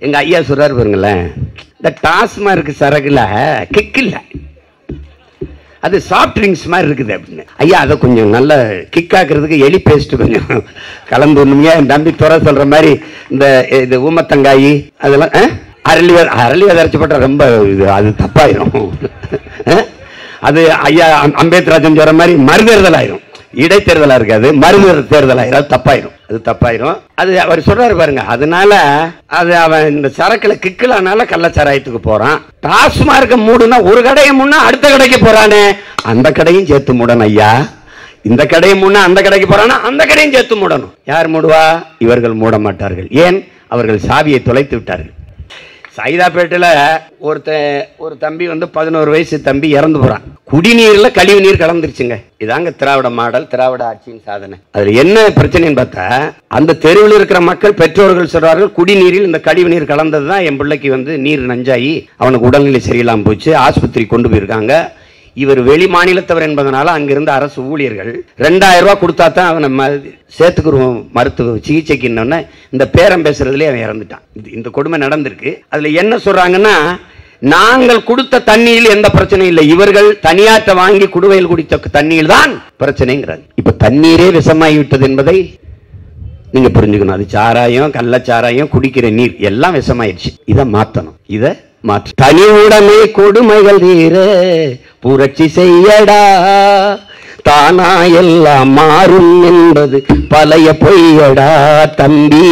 எங்க ஐயா சொல்றாரு பாருங்களேன், இந்த டாஸ்மார்க் சரக்குல கிக் இல்ல, அது சாஃப்ட் ட்ரிங்க்ஸ் மாதிரி இருக்குது அப்படின்னு. ஐயா அதை கொஞ்சம் நல்ல கிக் ஆக்குறதுக்கு எலி பேஸ்ட் கொஞ்சம் கலந்து ஒண்ணுமே நம்பி துறை சொல்ற மாதிரி இந்த இது ஊமத்தங்காய் அதெல்லாம் அரளி அரைச்சு போட்டா ரொம்ப இது அது தப்பாயிரும். அது ஐயா அம்பேத்ராஜன் சொல்ற மாதிரி மறுதேர்தல் ஆயிரும், இடைத்தேர்தலா இருக்காது, தேர்தல் ஆயிரும், தப்பாயிரும், அது தப்பாயிரும். அது அவர் சொல்றாரு பாருங்க. அதனால அது அவன் இந்த சரக்குல கிக்கலானால கள்ளச்சாராயத்துக்கு போறான். டாஸ்மார்க்க மூடுனா ஒரு கடையை முன்னா அடுத்த கடைக்கு போறானே, அந்த கடையும் சேர்த்து மூடணும் ஐயா. இந்த கடையை முன்னா அந்த கடைக்கு போறானா அந்த கடையும் சேர்த்து மூடணும். யார் மூடுவா? இவர்கள் மூட மாட்டார்கள். ஏன்? அவர்கள் சாவியை தொலைத்து விட்டார்கள். சைதாப்பேட்டில் ஒரு தம்பி 11 வயசு தம்பி இறந்து போறான். குடிநீர்ல கழிவு நீர் கலந்துருச்சுங்க. இதாங்க திராவிட மாடல், திராவிட ஆட்சியின் சாதனை. அதுல என்ன பிரச்சனைன்னு பார்த்தா, அந்த தெருவில் இருக்கிற மக்கள் பெற்றோர்கள் சொல்றார்கள் குடிநீரில் இந்த கழிவு நீர் கலந்ததுதான் என் பிள்ளைக்கு நீர் நஞ்சாயி அவனுக்கு உடல்நிலை சரியில்லாம போச்சு, ஆஸ்பத்திரி கொண்டு போயிருக்காங்க. இவர் வெளி மாநிலத்தவர் என்பதனால அங்கிருந்த அரசு ஊழியர்கள் 2000 ரூபாய் கொடுத்தா தான் அவனை சேர்த்துக்குருவோம் மருத்துவ சிகிச்சைக்கு. இந்த பேரம் பேசுறதுலேயே அவன் இறந்துட்டான். இந்த கொடுமை நடந்திருக்கு. அதுல என்ன சொல்றாங்கன்னா, நாங்கள் கொடுத்த தண்ணியில் எந்த பிரச்சனையும் இல்லை, இவர்கள் தனியாற்ற வாங்கி குடுவையில் குடித்த தண்ணியில் தான் பிரச்சனைங்கிறாங்க. இப்ப தண்ணீரே விஷமாகி விட்டது என்பதை நீங்க புரிஞ்சுக்கணும். அது சாராயம், கள்ளச்சாராயம், குடிக்கிற நீர் எல்லாம் விஷமாயிடுச்சு. இதை மாற்றணும். இதை தனி உடைமை கொடுமைகள் தீர புரட்சி செய்யடா, தானா எல்லாம் மாறும் என்பது பழைய பொய்யடா தம்பி,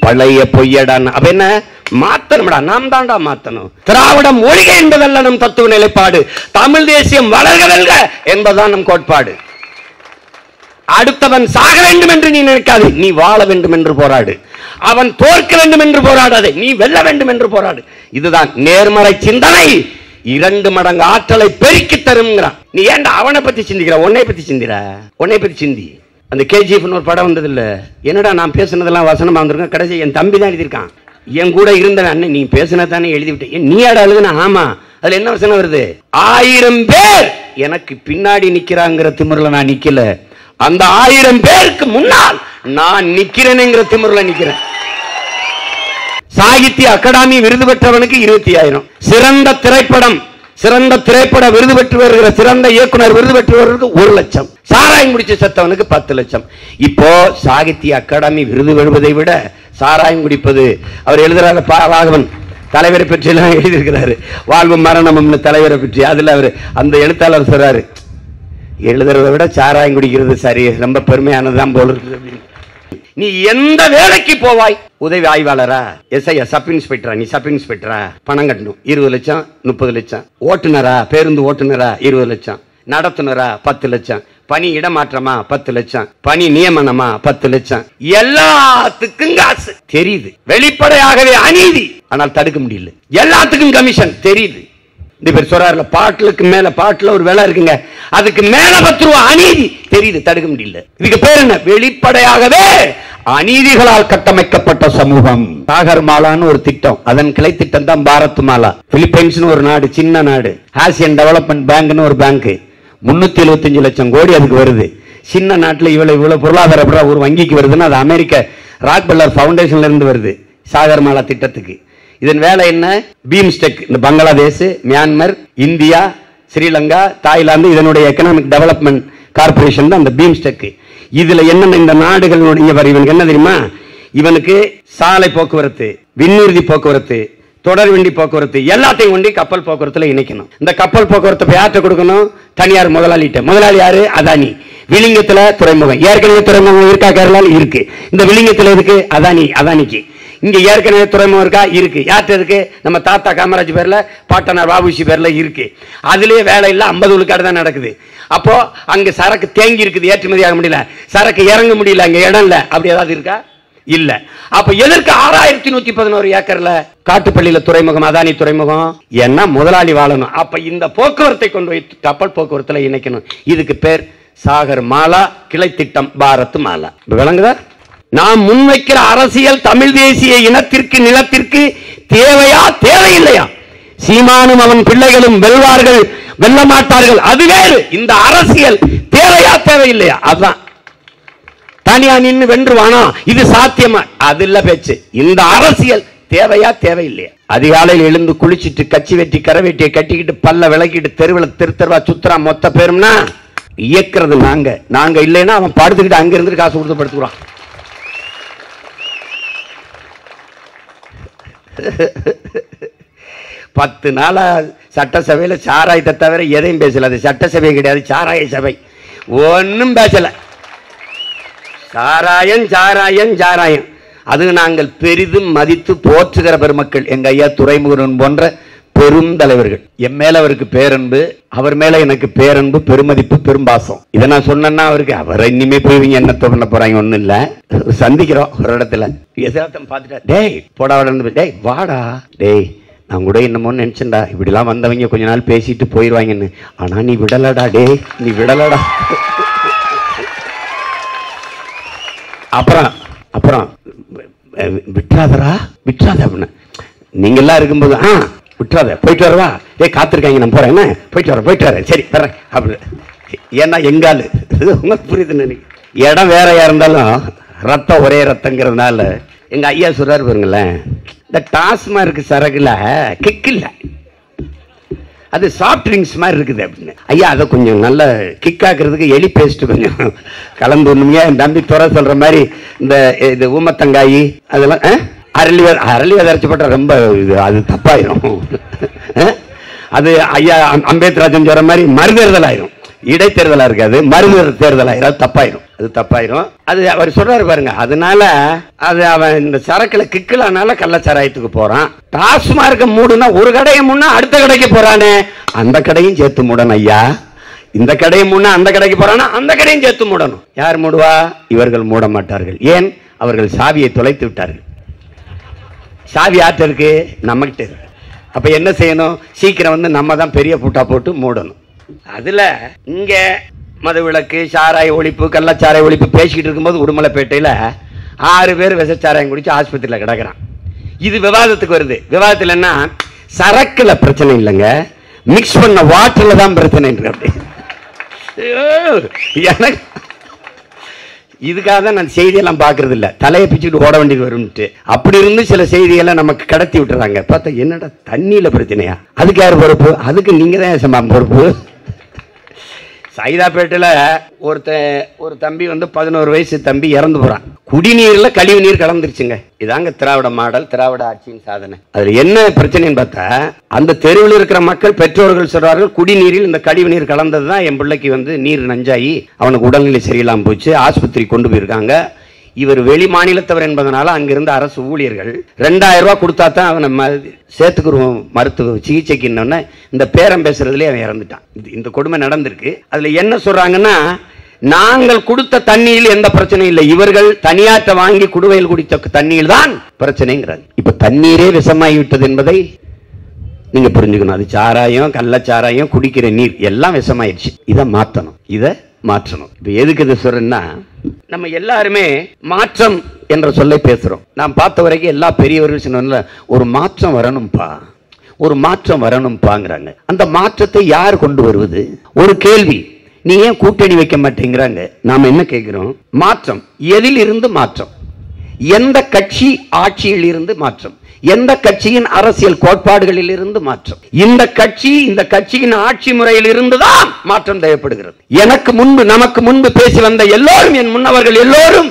பழைய பொய்யடான்னு. அப்ப என்ன மாத்தணும்டா, நாம் தாண்டா மாத்தணும். திராவிடம் ஒழிக என்பதல்ல நம் தத்துவ நிலைப்பாடு, தமிழ் தேசியம் வளர்க வெல்க என்பதுதான் நம் கோட்பாடு. அடுத்தவன் சாக வேண்டும் என்று நீ நினைக்காது, நீ வாழ வேண்டும் என்று போராடு. அவன் தோற்க வேண்டும் என்று போராடாதே, நீ வெல்ல வேண்டும் என்று போராடு. இதுதான் நேர்மறை சிந்தனை 2 மடங்கு ஆற்றலை பெருக்கி தரும்ங்கிறான். நீ ஏன்டா அவனை பத்தி சிந்திக்கிற, உன்னை பத்தி சிந்திர, உன்னை பத்தி சிந்தி. அந்த கேஜிஎஃப்னு ஒரு படம் வந்தது இல்ல, என்னடா நான் பேசுனதெல்லாம் வசனமா வந்திருக்கேன், கடைசி என் தம்பி தான் எழுதியிருக்கான். என் கூட இருந்த அண்ணன், நீ பேசுனதானே எழுதிவிட்டேன், நீ ஆட அழுதுனா? ஆமா. அதுல என்ன வசனம் வருது? 1000 பேர் எனக்கு பின்னாடி நிக்கிறாங்கிற திமிர்ல நான் நிக்கல, அந்த 1000 பேருக்கு முன்னால் நான் நிக்கிறேன்ங்கிற திமிர்ல நிக்கிறேன். சாகித்ய அகாடமி விருது பெற்றவனுக்கு 25,000, சிறந்த திரைப்பட விருது பெற்று வருகிற சிறந்த இயக்குனர் விருது பெற்றவர்களுக்கு 1 லட்சம், சாராயம் குடிச்சு செத்தவனுக்கு 10 லட்சம். இப்போ சாகித்ய அகாடமி விருது பெறுவதை விட சாராயம் குடிப்பது, அவர் எழுதுறாரு ராகவன் தலைவரை பற்றி எல்லாம் எழுதியிருக்கிறாரு, வாழ்வு மரணம் தலைவரை பற்றி. அதுல அவர் அந்த எழுத்தாளர் சொல்றாரு, எழுதுறதை விட சாராயம் குடிக்கிறது சரி, ரொம்ப பெருமையானதுதான் போல இருக்குது. நீ எந்த வேலைக்கு போவாய்? உதவி ஆய்வாளரா, எஸ்ஐயா, சப் இன்ஸ்பெக்டரா? நீ சப் இன்ஸ்பெக்டரா, பணம் கட்டணும் 20 லட்சம் 30 லட்சம். ஓட்டுநரா, பேருந்து ஓட்டுநரா 20 லட்சம். நடத்துனரா 10 லட்சம். பணி இடமாற்றமா 10 லட்சம். பணி நியமனமா 10 லட்சம். எல்லாத்துக்கும் காசு தெரியுது, வெளிப்படையாகவே அநீதி, ஆனால் தடுக்க முடியல. எல்லாத்துக்கும் கமிஷன் தெரியுது. இந்த பேர் சொல்றாருல, பாட்டுக்கு மேல பாட்டுல ஒரு வேலை இருக்குங்க, அதுக்கு மேல 10 ரூபாய் அநீதி தெரியுது, தடுக்க முடியல. இதுக்கு பேர் என்ன? வெளிப்படையாகவே அநீதிகளால் கட்டமைக்கப்பட்ட சமூகம். சாகர் மாலான்னு ஒரு திட்டம், அதன் கிளை திட்டம் தான் பாரத் மாலா. பிலிப்பைன்ஸ் ஒரு நாடு, சின்ன நாடு. ஆசியன் டெவலப்மெண்ட் பேங்க்னு ஒரு பேங்க், 375 லட்சம் கோடி அதுக்கு வருது. சின்ன நாட்டில் இவ்வளவு பொருளாதார ஒரு வங்கிக்கு வருதுன்னா அது அமெரிக்க ராக்பெல்லர் ஃபவுண்டேஷன்ல இருந்து வருது சாகர் மாலா திட்டத்துக்கு. இதன் வேலை என்ன? பீம்ஸ்டெக், இந்த Bangladesh, Myanmar, India, Sri Lanka, Thailand, இதனுடைய எக்கனாமிக் டெவலப்மெண்ட் கார்பரேஷன் தான் அந்த பீம்ஸ்டெக். இதுல என்னென்ன இந்த நாடுகளுடைய இவனுக்கு என்ன தெரியுமா? இவனுக்கு சாலை போக்குவரத்து, விண்ணூர்தி போக்குவரத்து, தொடர்வண்டி போக்குவரத்து எல்லாத்தையும் கொண்டு கப்பல் போக்குவரத்துல இணைக்கணும். இந்த கப்பல் போக்குவரத்து யார்கிட்ட கொடுக்கணும்? தனியார் முதலாளிகிட்ட. முதலாளி யாரு? அதானி. விளிங்கத்துல துறைமுகம், ஏற்கனவே துறைமுகம் இருக்கா? கேரளால இருக்கு. இந்த விளிங்கத்துல இருக்கு அதானிக்கு. இங்க ஏற்கனவே துறைமுகம் இருக்கா? இருக்கு. யார்கிட்ட இருக்கு? நம்ம தாத்தா காமராஜ் பேர்ல, பாட்டனார் வாபுசி பேர்ல இருக்கு. அதுலயே வேலை இல்ல, 50 விழுக்காடு தான் நடக்குது. அப்போ அங்க சரக்கு தேங்கி இருக்குது, ஏற்றுமதி ஆக முடியல, சரக்கு இறங்க முடியல, அங்க இடம் இல்ல. அப்படி ஏதாவது இருக்கா? இல்ல. அப்ப எதற்கு 6111 ஏக்கர்ல காட்டுப்பள்ளியில துறைமுகம், அதானி துறைமுகம்? ஏன்னா முதலாளி வாழணும். அப்ப இந்த போக்குவரத்தை கொண்டு போய் கப்பல் போக்குவரத்துல இணைக்கணும். இதுக்கு பேர் சாகர் மாலா, கிளை திட்டம் பாரத் மாலா. விளங்குதா? நாம் முன்வைக்கிற அரசியல் தமிழ் தேசிய இனத்திற்கு, நிலத்திற்கு தேவையா தேவையில்லையா? சீமானும் அவன் பிள்ளைகளும் வெல்வார்கள், வெல்ல மாட்டார்கள், அது வேறு. இந்த அரசியல் தேவையா தேவையில்லையா? அதுதான். தனியா நின்று வென்றுவானா, இது சாத்தியமா? அது இல்ல பேச்சு. இந்த அரசியல் தேவையா தேவையில்லையா? அதிகாலையில் எழுந்து குளிச்சுட்டு கச்சி வெட்டி கரை வெட்டியை கட்டிக்கிட்டு பல்ல விளக்கிட்டு தெருவில் தெருவா சுத்துறா மொத்த பேரும்னா இயக்குறது நாங்க இல்லைன்னா அவன் படுத்துக்கிட்டு அங்க இருந்து காசு கொடுத்து படுத்துக்கிறான். பத்து நாளா சட்டசபையில சாராயத்தை தவிர எதையும் பேசல. அது சட்டசபை கிடையாது, சாராய சபை. ஒன்னும் பேசல. சாராயம் சாராயம் சாராயம். அது நாங்கள் பெரிதும் மதித்து போற்றுகிற பெருமக்கள். எங்க ஐயா துரைமுருகன் போன்ற பெரும் தலைவர்கள். என் மேல அவருக்கு பேரன்பு, அவர் மேல எனக்கு பேரன்பு, பெருமதிப்பு, பெரும்பாசம். இதை நான் சொன்னா அவருக்கு அவரை இனிமே போய் என்ன பண்ண போறாங்க ஒண்ணும் இல்ல. சந்திக்கிறோம் ஒரு இடத்துல, எதார்த்தம் பார்த்துட்டா டேய் போடா டேய் வாடா டேய் நான் கூட என்னமோ நினைச்சேன்டா இப்படிலாம் வந்தவங்க கொஞ்ச நாள் பேசிட்டு போயிடுவாங்கன்னு. ஆனா நீ விடலடா டேய், நீ விடலடா. அப்புறம் அப்புறம் விட்டுறாதரா விட்டுறாத அப்படின்னு நீங்க எல்லாம் இருக்கும்போது விட்டுறாத போயிட்டு வரவா ஏ காத்திருக்காங்க நான் போறேன் என்ன போயிட்டு வரேன் சரி வர்றேன் அப்படி. ஏன்னா எங்காலு உங்களுக்கு புரியுதுன்னு இடம் வேறையா இருந்தாலும் ரத்தம் ஒரே ரத்தங்கிறதுனால எங்க ஐயா சொல்றாரு பாருங்களேன், இந்த டாஸ்மார்க் சரகுல கிக் இல்லை, அது சாஃப்ட் ட்ரிங்க்ஸ் மாதிரி இருக்குது அப்படின்னு. ஐயா அதை கொஞ்சம் நல்ல கிக் ஆக்குறதுக்கு எலி பேஸ்ட் கொஞ்சம் கலந்து ஒண்ணுங்க நம்பி துறை சொல்ற மாதிரி இந்த இது ஊமத்தங்காய் அதெல்லாம் அரளி அரைச்சு போட்டா ரொம்ப அது தப்பாயிரும். அது ஐயா அம்பேத்ராஜன் சொல்ற மாதிரி மறுதேர்தல் ஆயிரும். இடைத்தேர்தலா இருக்காது, மறுதேர்தல் ஆயிரும், தப்பாயிரும். அது தப்பாயிரும். அது அவர் சொல்றாரு பாருங்க. அதனால அது அவன் இந்த சரக்குல கிக்கலானால கள்ளச்சாராயத்துக்கு போறான். டாஸ்மார்க்க மூடுனா ஒரு கடையை முன்னா அடுத்த கடைக்கு போறானே, அந்த கடையும் சேர்த்து மூடணும் ஐயா. இந்த கடையை முன்னா அந்த கடைக்கு போறானா அந்த கடையும் சேர்த்து மூடணும். யார் மூடுவா? இவர்கள் மூட மாட்டார்கள். ஏன்? அவர்கள் சாவியை தொலைத்து விட்டார்கள். சாவி ஆற்ற இருக்கு நம்மகிட்ட இருக்கு. அப்ப என்ன செய்யணும்? சீக்கிரம் வந்து நம்ம தான் பெரிய பூட்டா போட்டு மூடணும். அதுல இங்க மதுவிலக்கு, சாராய ஒழிப்பு, கள்ளச்சாராய ஒழிப்பு பேசிக்கிட்டு இருக்கும்போது உடுமலைப்பேட்டையில 6 பேர் விஷச்சாராயம் குடிச்சு ஆஸ்பத்திரியில கிடக்குறான். இது விவாதத்துக்கு வருது. விவாதத்தில் என்ன? சரக்குல பிரச்சனை இல்லைங்க, மிக்ஸ் பண்ண வாட்டர்ல தான் பிரச்சனை. எனக்கு இதுக்காக தான் நான் செய்தியெல்லாம் பார்க்கறது இல்லை, தலையை பிச்சுக்கிட்டு ஓட வேண்டியது வரும்ட்டு. அப்படி இருந்து சில செய்தியெல்லாம் நமக்கு கடத்தி விட்டுறாங்க. பார்த்தா என்னடா தண்ணியில பிரச்சனையா? அதுக்கு யார் பொறுப்பு? அதுக்கு நீங்க தான் பொறுப்பு. சைதாப்பேட்டையில் ஒரு தம்பி வந்து 11 வயசு தம்பி இறந்து போறான். குடிநீர்ல கழிவு நீர் கலந்துருச்சுங்க. இதாங்க திராவிட மாடல், திராவிட ஆட்சியின் சாதனை. அதுல என்ன பிரச்சனைன்னு பார்த்தா, அந்த தெருவில் இருக்கிற மக்கள் பெற்றோர்கள் சொல்றார்கள் குடிநீரில் இந்த கழிவு நீர் கலந்ததுதான் என் பிள்ளைக்கு வந்து நீர் நஞ்சாயி அவனுக்கு உடல்நிலை சரியில்லாம போச்சு, ஆஸ்பத்திரி கொண்டு போயிருக்காங்க. இவர் வெளி மாநிலத்தவர் என்பதனால அங்கிருந்த அரசு ஊழியர்கள் 2000 ரூபாய் கொடுத்தா தான் அவனை சேர்த்துக்குருவோம் மருத்துவ சிகிச்சைக்கு. இந்த பேரம் பேசுறதுலேயே அவன் இறந்துட்டான். இந்த கொடுமை நடந்திருக்கு. அதுல என்ன சொல்றாங்கன்னா, நாங்கள் கொடுத்த தண்ணியில் எந்த பிரச்சனையும் இல்லை, இவர்கள் தனியாற்ற வாங்கி குடுவையில் குடித்த தண்ணியில் தான் பிரச்சனைங்கிறாங்க. இப்ப தண்ணீரே விஷமாகி விட்டது என்பதை நீங்க புரிஞ்சுக்கணும். அது சாராயம், கள்ளச்சாராயம், குடிக்கிற நீர் எல்லாம் விஷமாயிடுச்சு. இதை மாற்றணும், இதை மாற்றணும். இப்ப எதுக்கு இது சொல்றேன்னா, நம்ம எல்லாருமே மாற்றம் என்ற சொல்லை பேசுறோம். நான் பார்த்த வரைக்கும் எல்லா பெரியவர்கள் சொன்ன ஒரு மாற்றம் வரணும்பா, ஒரு மாற்றம் வரணும்பாங்கிறாங்க. அந்த மாற்றத்தை யார் கொண்டு வருவது? ஒரு கேள்வி. நீ ஏன் கூட்டணி வைக்க மாட்டேங்கிறாங்க? நாம என்ன கேட்கிறோம்? மாற்றம் எதில் இருந்து மாற்றம்? எந்த கட்சி ஆட்சியில் இருந்து மாற்றம்? எந்த கட்சியின் அரசியல் கோட்பாடுகளில் இருந்து மாற்றம்? இந்த கட்சியின் ஆட்சி முறையில் இருந்துதான் மாற்றம் தேவைப்படுகிறது. எனக்கு முன்பு, நமக்கு முன்பு பேசி வந்த எல்லோரும், என் முன்னவர்கள் எல்லோரும்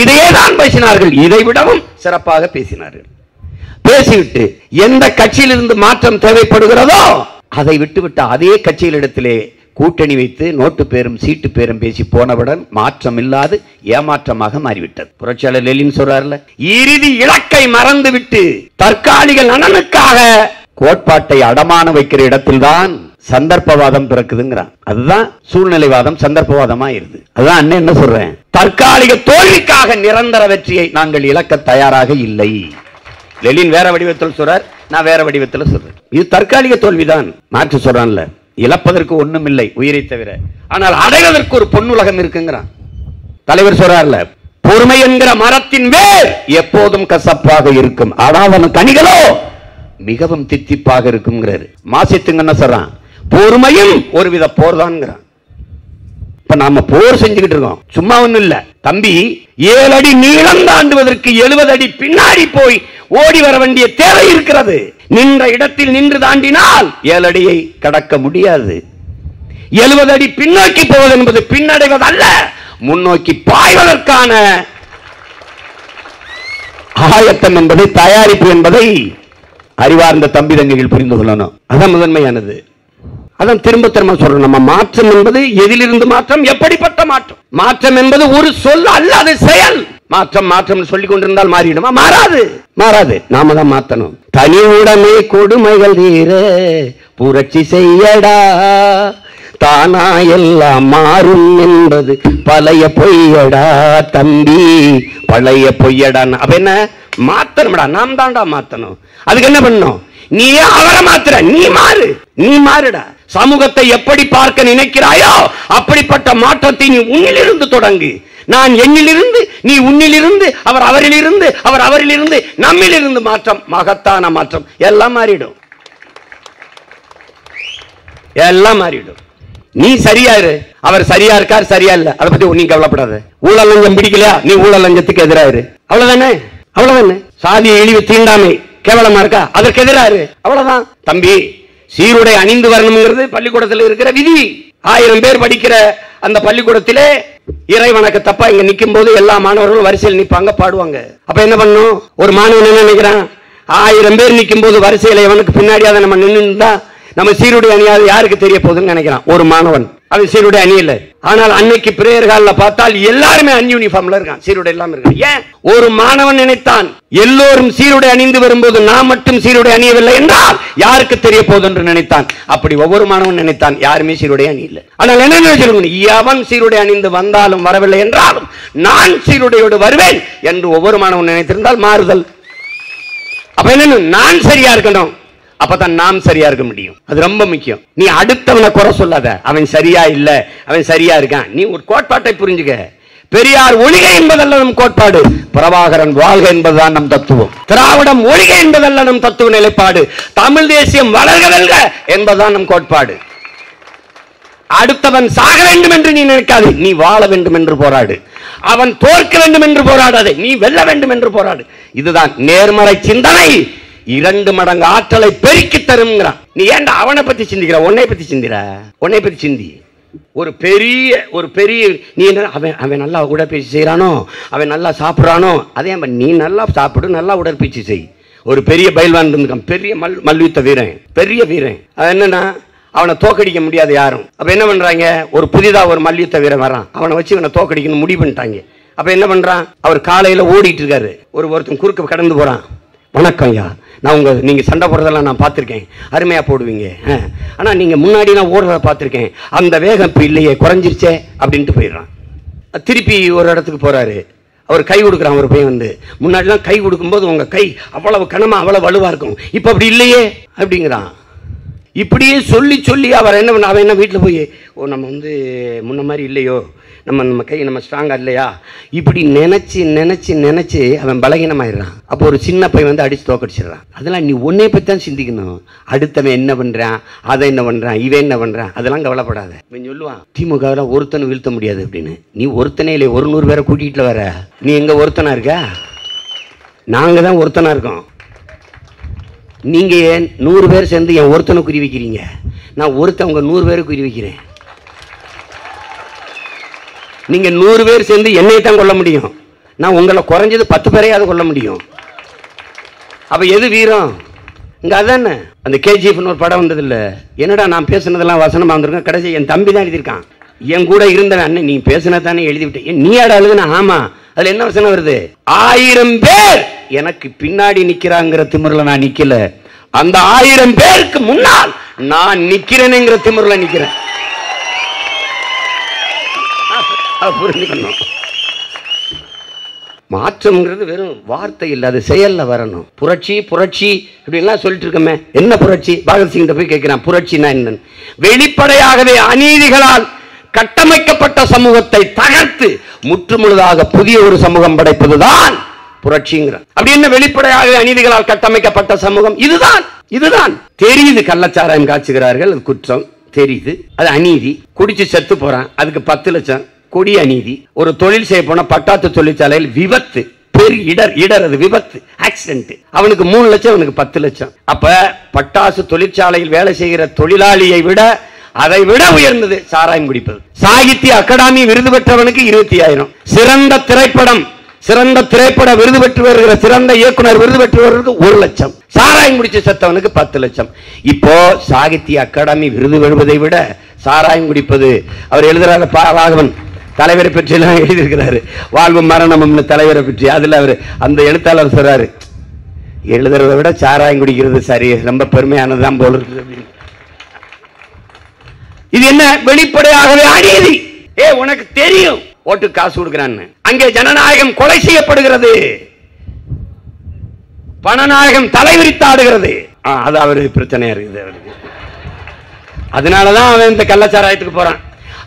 இதையேதான் பேசினார்கள். இதை விடவும் சிறப்பாக பேசினார்கள். பேசிவிட்டு எந்த கட்சியிலிருந்து மாற்றம் தேவைப்படுகிறதோ அதை விட்டுவிட்டு அதே கட்சிகளிடத்திலே கூட்டணி வைத்து நோட்டு பேரும் சீட்டு பேரும் பேசி போனவுடன் மாற்றம் இல்லாது ஏமாற்றமாக மாறிவிட்டது. புரட்சியாளர் லெனின் சொல்றார்ல, இறுதி இலக்கை மறந்து விட்டு தற்காலிக நலனுக்காக கோட்பாட்டை அடமான வைக்கிற இடத்தில்தான் சந்தர்ப்பவாதம் பிறக்குதுங்கிறான். அதுதான் சூழ்நிலைவாதம் சந்தர்ப்பவாதமா இருது. அதுதான் அண்ணன் என்ன சொல்றேன், தற்காலிக தோல்விக்காக நிரந்தர வெற்றியை நாங்கள் இழக்க தயாராக இல்லை. லெனின் வேற வடிவத்தில் சொல்றார், நான் வேற வடிவத்தில் சொல்றேன். இது தற்காலிக தோல்விதான். மார்க்ஸ் சொல்றான்ல, இழப்பதற்கு ஒண்ணும் இல்லை உயிரை தவிர, ஆனால் அடைவதற்கு ஒரு பொன்னுலகம் இருக்குங்கிறான். தலைவர் சொல்றார்ல, பொறுமை என்கிற மரத்தின் வேர் எப்போதும் கசப்பாக இருக்கும், ஆனால் கனிகளோ மிகவும் தித்திப்பாக இருக்குங்கிறாரு. மாசித்துங்க என்ன சொல்றான், பொறுமையும் ஒருவித போர் தான். இப்ப நாம போர் செஞ்சுக்கிட்டு இருக்கோம், சும்மா ஒண்ணும் இல்ல தம்பி. 7 அடி நீளம் தாண்டுவதற்கு 70 அடி பின்னாடி போய் ஓடி வர வேண்டிய தேவை இருக்கிறது. நின்ற இடத்தில் நின்று தாண்டினால் 7 அடியை கடக்க முடியாது. 70 அடி பின்னோக்கி போவது என்பது பின்னடைவது அல்ல, முன்னோக்கி பாய்வதற்கான ஆயத்தம் என்பதை, தயாரிப்பு என்பதை அறிவார்ந்த தம்பி தங்கைகள் புரிந்து கொள்ளணும். அதான் முதன்மையானது. அதான் திரும்ப திரும்ப சொல்றோம். நம்ம மாற்றம் என்பது எதிலிருந்து மாற்றம், எப்படிப்பட்ட மாற்றம்? மாற்றம் என்பது ஒரு சொல் அல்ல, அது செயல். மாற்றம் மாற்றம் சொல்லிக் கொண்டிருந்தால் மாறிடுமா? மாறாது, மாறாது. நாம தான் மாற்றணும். தனி உடைமை கொடுமைகள் தீர புரட்சி செய்யடா, தானா எல்லாம் மாறும் என்பது பழைய பொய்யடா தம்பி, பழைய பொய்யடா. அப்ப என்ன மாத்தணும்டா, நாம் தான்டா மாத்தணும். அதுக்கு என்ன பண்ணணும்? நீ அவரை மாத்துற, நீ மாறு, நீ மாறுடா. சமூகத்தை எப்படி பார்க்க நினைக்கிறாயோ அப்படிப்பட்ட மாற்றத்தை நீ உன்னிலிருந்து தொடங்கு. நான் என்னிலிருந்து, நீ உன்னிலிருந்து, அவர் அவரிலிருந்து, அவர் அவரிலிருந்து, நம்மிலிருந்து. மாற்றம், மகத்தான மாற்றம். எல்லாம் மாறிடும், எல்லாம் மாறிடும். நீ சரியா இரு, அவர் சரியா இருக்கார் சரியா இல்ல, அதை பத்தி நீ கவலைப்படாத. ஊழல் லஞ்சம் பிடிக்கலையா, நீ ஊழல் லஞ்சத்துக்கு எதிராரு. அவ்வளவுதானே, அவ்வளவுதானே. சாதிய இழிவு தீண்டாமை கேவலமா இருக்கா, அதற்கு எதிராரு. அவ்வளவுதான் தம்பி. சீருடை அணிந்து வரணுங்கிறது பள்ளிக்கூடத்தில் இருக்கிற விதி. 1000 பேர் படிக்கிற அந்த பள்ளிக்கூடத்திலே இறை வணக்க தப்பா இங்க நிக்கும் போது எல்லா மாணவர்களும் வரிசையில் நிப்பாங்க, பாடுவாங்க. அப்ப என்ன பண்ணும்? ஒரு மாணவன் என்ன நினைக்கிறான்? 1000 பேர் நிக்கும் போது வரிசையில இவனுக்கு பின்னாடியாத நம்ம நின்று நம்ம சீருடை அணியாது யாருக்கு தெரிய போகுதுன்னு நினைக்கிறான் ஒரு மாணவன். அது சீருடை அணியல. ஆனால் அன்னைக்கு பிரேயர் ஹால்ல பார்த்தால் எல்லாருமே அன்யூனிஃபார்ம்ல இருக்கான், சீருடை எல்லாம் இருக்கான். ஏன்? ஒரு மாணவன் நினைத்தான் எல்லோரும் சீருடை அணிந்து வரும்போது நான் மட்டும் சீருடை அணியவில்லை என்றால் யாருக்கு தெரிய போகுது என்று நினைத்தான். அப்படி ஒவ்வொரு மாணவன் நினைத்தான், யாருமே சீருடை அணியல. ஆனால் என்ன நினைச்சிருக்கணும்? எவன் சீருடை அணிந்து வந்தாலும் வரவில்லை என்றாலும் நான் சீருடையோடு வருவேன் என்று ஒவ்வொரு மாணவன் நினைத்திருந்தால் மாறுதல். அப்ப என்ன? நான் சரியா இருக்கணும், அப்பதான் நாம் சரியா இருக்க முடியும். அது ரொம்ப முக்கியம். நீ அடுத்தவனை குறை சொல்லாத, அவன் சரியா இல்ல, அவன் சரியா இருக்கான். நீ ஒரு கோட்பாட்டை புரிஞ்சுக்க. பெரியார் ஒழிக என்பதல்ல நம் கோட்பாடு, பிரபாகரன் வாழ்க என்பதுதான் நம் தத்துவம். திராவிடம் ஒழிக என்பதல்ல நம் தத்துவ நிலைப்பாடு, தமிழ் தேசியம் வளர்க வெல்க என்பதுதான் நம் கோட்பாடு. அடுத்தவன் சாக வேண்டும் என்று நீ நினைக்காது, நீ வாழ வேண்டும் என்று போராடு. அவன் தோற்க வேண்டும் என்று போராடாதே, நீ வெல்ல வேண்டும் என்று போராடு. இதுதான் நேர்மறை சிந்தனை. 2 மடங்கு ஆற்றலை பெருக்கி தரும். நீ ஏன்டா அவனை பத்தி சிந்திக்கிற? உன்னை பத்தி சிந்திர, உன்னை பத்தி சிந்தி. ஒரு பெரிய நீ என்ன, அவன் நல்லா உடற்பயிற்சி செய்யறானோ, அவன் நல்லா சாப்பிட்றானோ, அதே நீ நல்லா சாப்பிடு, நல்லா உடற்பயிற்சி செய். ஒரு பெரிய பயில்வான் இருந்துக்கான், பெரிய மல்யுத்த வீரன், பெரிய வீரன். அது என்னன்னா அவனை தோக்கடிக்க முடியாது யாரும். அப்ப என்ன பண்றாங்க? ஒரு புதிதா ஒரு மல்யுத்த வீரன் வரான், அவனை வச்சு இவனை தோக்கடிக்கணும் முடிவு பண்ணிட்டாங்க. அப்ப என்ன பண்றான்? அவர் காலையில ஓடிட்டு இருக்காரு, ஒருத்தன் குறுக்க கடந்து போறான். வணக்கம் ஐயா, நான் நீங்க சண்டை போடுறதெல்லாம் நான் பார்த்துருக்கேன், அருமையா போடுவீங்க, ஆனா நீங்க முன்னாடி நான் ஓடுறத பார்த்துருக்கேன், அந்த வேகம் இப்ப இல்லையே, குறைஞ்சிருச்சே அப்படின்ட்டு போயிடுறான். திருப்பி ஒரு இடத்துக்கு போறாரு, அவர் கை கொடுக்குறான். ஒரு பையன் வந்து, முன்னாடிலாம் கை கொடுக்கும்போது உங்க கை அவ்வளவு கனமா அவ்வளவு வலுவா இருக்கும், இப்ப அப்படி இல்லையே அப்படிங்கிறான். இப்படியே சொல்லி சொல்லி அவர் என்ன பண்ண, அவன் என்ன வீட்டில் போய் நம்ம வந்து முன்ன மாதிரி இல்லையோ, நம்ம கை நம்ம ஸ்ட்ராங்கா இல்லையா, இப்படி நினைச்சு நினைச்சு நினைச்சு அவன் பலகீனமாயிடுறான். அப்போ ஒரு சின்ன பையன் வந்து அடிச்சு தோக்கடிச்சிடறான். அதெல்லாம் நீ ஒன்னே பத்தி தான் சிந்திக்கணும். அடுத்தவன் என்ன பண்றான், அதை என்ன பண்றான், இவன் என்ன பண்றான், அதெல்லாம் கவலைப்படாத. இவன் சொல்லுவான் திமுகவில் ஒருத்தனை வீழ்த்த முடியாது அப்படின்னு. நீ ஒருத்தனே இல்லை, 100 பேரை கூட்டிகிட்டு வர. நீ எங்க ஒருத்தனா இருக்க? நாங்க தான் ஒருத்தனா இருக்கோம். நீங்க 100 பேர் சேர்ந்து என் ஒருத்தனை குறி வைக்கிறீங்க, நான் ஒருத்தன் உங்க 100 பேரை குறி வைக்கிறேன். நீங்க 100 பேர் சேர்ந்து என்னை தான் கொல்ல முடியும், நான் உங்களை குறைஞ்சது 10 பேரையாவது கொல்ல முடியும். அப்ப எது வீரம்? இங்க அதானே அந்த கேஜிஎஃப்னு ஒரு படம் வந்தது இல்ல, என்னடா நான் பேசுனதெல்லாம் வசனமா வந்திருக்கேன், கடைசி என் தம்பி தான் எழுதியிருக்கான். என் கூட இருந்த அண்ணன், நீ பேசுனதானே எழுதி விட்டேன், நீ ஆட எழுதுனா? ஆமா. அதுல என்ன வசனம் வருது? 1000 பேர் எனக்கு பின்னாடி நிக்கிறாங்கிற திமிர்ல நான் நிக்கல, அந்த 1000 பேருக்கு முன்னால் நான் நிக்கிறேனுங்கிற திமிர்ல நிக்கிறேன். புரிஞ்சுக்கணும். மாற்றம்ங்கிறது வெறும் வார்த்தை இல்லை, அது செயல்ல வரணும். புரட்சி புரட்சி இப்படின்லாம் சொல்லிட்டு இருக்கமே, என்ன புரட்சி? பகத்சிங் போய் கேட்கிறான், புரட்சினா என்னன்னு. வெளிப்படையாகவே அநீதிகளால் கட்டமைக்கப்பட்ட சமூகத்தை தகர்த்து முற்றுமுழுதாக புதிய ஒரு சமூகம் படைப்பதுதான் புரட்சிங்கிறான். அப்படி என்ன வெளிப்படையாக அநீதிகளால் கட்டமைக்கப்பட்ட சமூகம்? இதுதான். இதுதான் தெரியுது. கள்ளச்சாராயம் காய்ச்சுகிறார்கள், அது குற்றம் தெரியுது, அது அநீதி. குடிச்சு செத்து போறான், அதுக்கு 10 லட்சம், கொடி அநீதி. ஒரு தொழில் செய்ய போன பட்டாத்து தொழிற்சாலையில் விபத்து, பேர் இடர், இடர் அது விபத்து, ஆக்சிடென்ட். அவனுக்கு 3 லட்சம், அவனுக்கு 10 லட்சம். அப்ப பட்டாசு தொழிற்சாலையில் வேலை செய்கிற தொழிலாளியை விட அதை விட உயர்ந்தது சாராயம் குடிப்பது. சாகித்ய அகாடமி விருது பெற்றவனுக்கு 25,000. சிறந்த திரைப்படம், சிறந்த திரைப்பட விருது பெற்று வருகிற சிறந்த இயக்குனர் விருது பெற்றவர்களுக்கு 1 லட்சம். சாராயம் குடிச்சு செத்தவனுக்கு 10 லட்சம். இப்போ சாகித்ய அகாடமி விருது பெறுவதை விட சாராயம் குடிப்பது, அவர் எழுதுறாரு ராகவன் தலைவரை பற்றி எல்லாம் எழுதியிருக்கிறாரு, வாழ்வும் மரணமும் தலைவரை பற்றி. அதுல அவர் அந்த எழுத்தாளர் சொல்றாரு, எழுதுறதை விட சாராயம் குடிக்கிறது சரி, ரொம்ப பெருமையானதுதான் போல இருக்குது. இது என்ன? வெளிப்படையாகவே அநீதி. உனக்கு தெரியும் ஓட்டு காசு கொடுக்கிறான்னு. அங்கே ஜனநாயகம் கொலை செய்யப்படுகிறது, பணநாயகம் தலைவிரித்தாடுகிறது. அது அவரு பிரச்சனையா இருக்குது அவருக்கு. அதனாலதான் அவன் இந்த கள்ளச்சாராயத்துக்கு போறான்.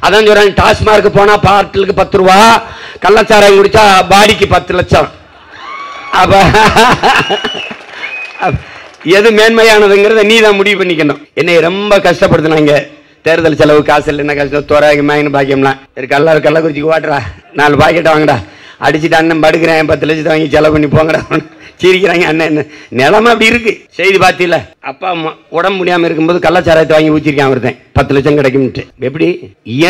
அதான் சொல்றான், டாஸ்மார்க்கு போனா பாட்டிலுக்கு 10 ரூபா, கள்ளச்சாராயம் குடிச்சா பாடிக்கு 10 லட்சம். அப்ப எது மேன்மையானதுங்கிறத நீ தான் முடிவு பண்ணிக்கணும். என்னை ரொம்ப கஷ்டப்படுத்தினாங்க, தேர்தல் செலவு காசு இல்லை, என்ன கஷ்டம், தோராயமாயின்னு பாக்கியம்லாம் கள்ளக்குறிச்சிக்கு வாட்டுறா, 4 பாக்கெட் வாங்கடா, அடிச்சுட்டு அண்ணன் படுக்கிறேன், 10 லட்சத்தை வாங்கி செலவு பண்ணி போங்கடா சிரிக்கிறாங்க. அண்ணன் நிலைமை அப்படி இருக்கு. செய்தி பார்த்தீங்களா, அப்பா அம்மா உடம்பு முடியாம இருக்கும்போது கள்ளச்சாராயத்தை வாங்கி ஊற்றிருக்கான் ஒருத்தன், 10 லட்சம் கிடைக்கும். எப்படி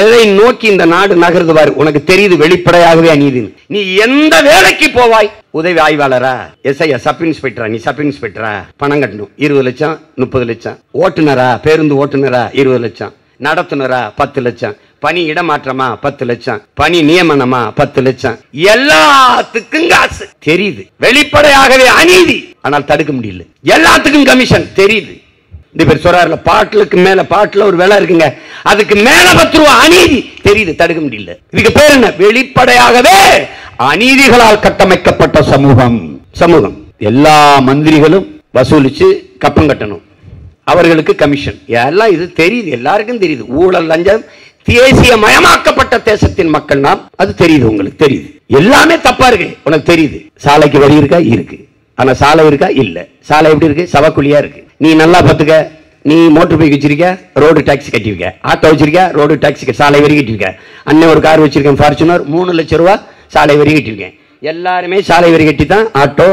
எதை நோக்கி இந்த நாடு நகர்ந்து பாரு. உனக்கு தெரியுது வெளிப்படையாகவே அநீதி. நீ எந்த வேலைக்கு போவாய்? உதவி ஆய்வாளரா, எஸ்ஐ, சப் இன்ஸ்பெக்டரா? நீ சப் இன்ஸ்பெக்டரா, பணம் கட்டணும் 20 லட்சம் 30 லட்சம். ஓட்டுநரா, பேருந்து ஓட்டுநரா 20 லட்சம். நடத்துனரா 10 லட்சம். பணி இடமாற்றமா 10 லட்சம். பணி நியமனமா 10 லட்சம். எல்லாத்துக்கும் காசு தெரியுது, வெளிப்படையாகவே அநீதி. ஆனால் தடுக்க முடியல. எல்லாத்துக்கும் கமிஷன் தெரியுது. இந்த பேர் சொல்றாருல, பாட்டிலுக்கு மேல, பாட்டுல ஒரு விலை இருக்குங்க, அதுக்கு மேல 10 ரூபா அநீதி தெரியுது, தடுக்க முடியல. இதுக்கு பேர் என்ன? வெளிப்படையாகவே அநீதிகளால் கட்டமைக்கப்பட்ட சமூகம். சமூகம் எல்லா மந்திரிகளும் வசூலிச்சு கப்பம் கட்டணும், அவர்களுக்கு கமிஷன், எல்லாம் இது தெரியுது, எல்லாருக்கும் தெரியுது. ஊழல், லஞ்சம் தேசிய மயமாக்கப்பட்ட தேசத்தின் மக்கள் நாம். அது தெரியுது, உங்களுக்கு தெரியுது. எல்லாமே தப்பா இருக்கு, உனக்கு தெரியுது. சாலைக்கு வழி இருக்கா? இருக்கு. ஆனா சாலை இருக்கா? இல்ல. சாலை எப்படி இருக்கு? சவக்குழியா இருக்கு. நீ நல்லா பாத்துக்க, நீ மோட்டர் பைக் வச்சிருக்க, ரோடு டாக்ஸி கட்டிருக்க, ஆட்டோ வச்சிருக்க, ரோடு டாக்ஸி, சாலை வரி கட்டிருக்க. அண்ணன் ஒரு கார் வச்சிருக்கேன், ஃபார்ச்சுனர், 3 லட்சம் ரூபாய் சாலை வரி கட்டிருக்கேன். எல்லாருமே சாலை வரி கட்டி தான் ஆட்டோ,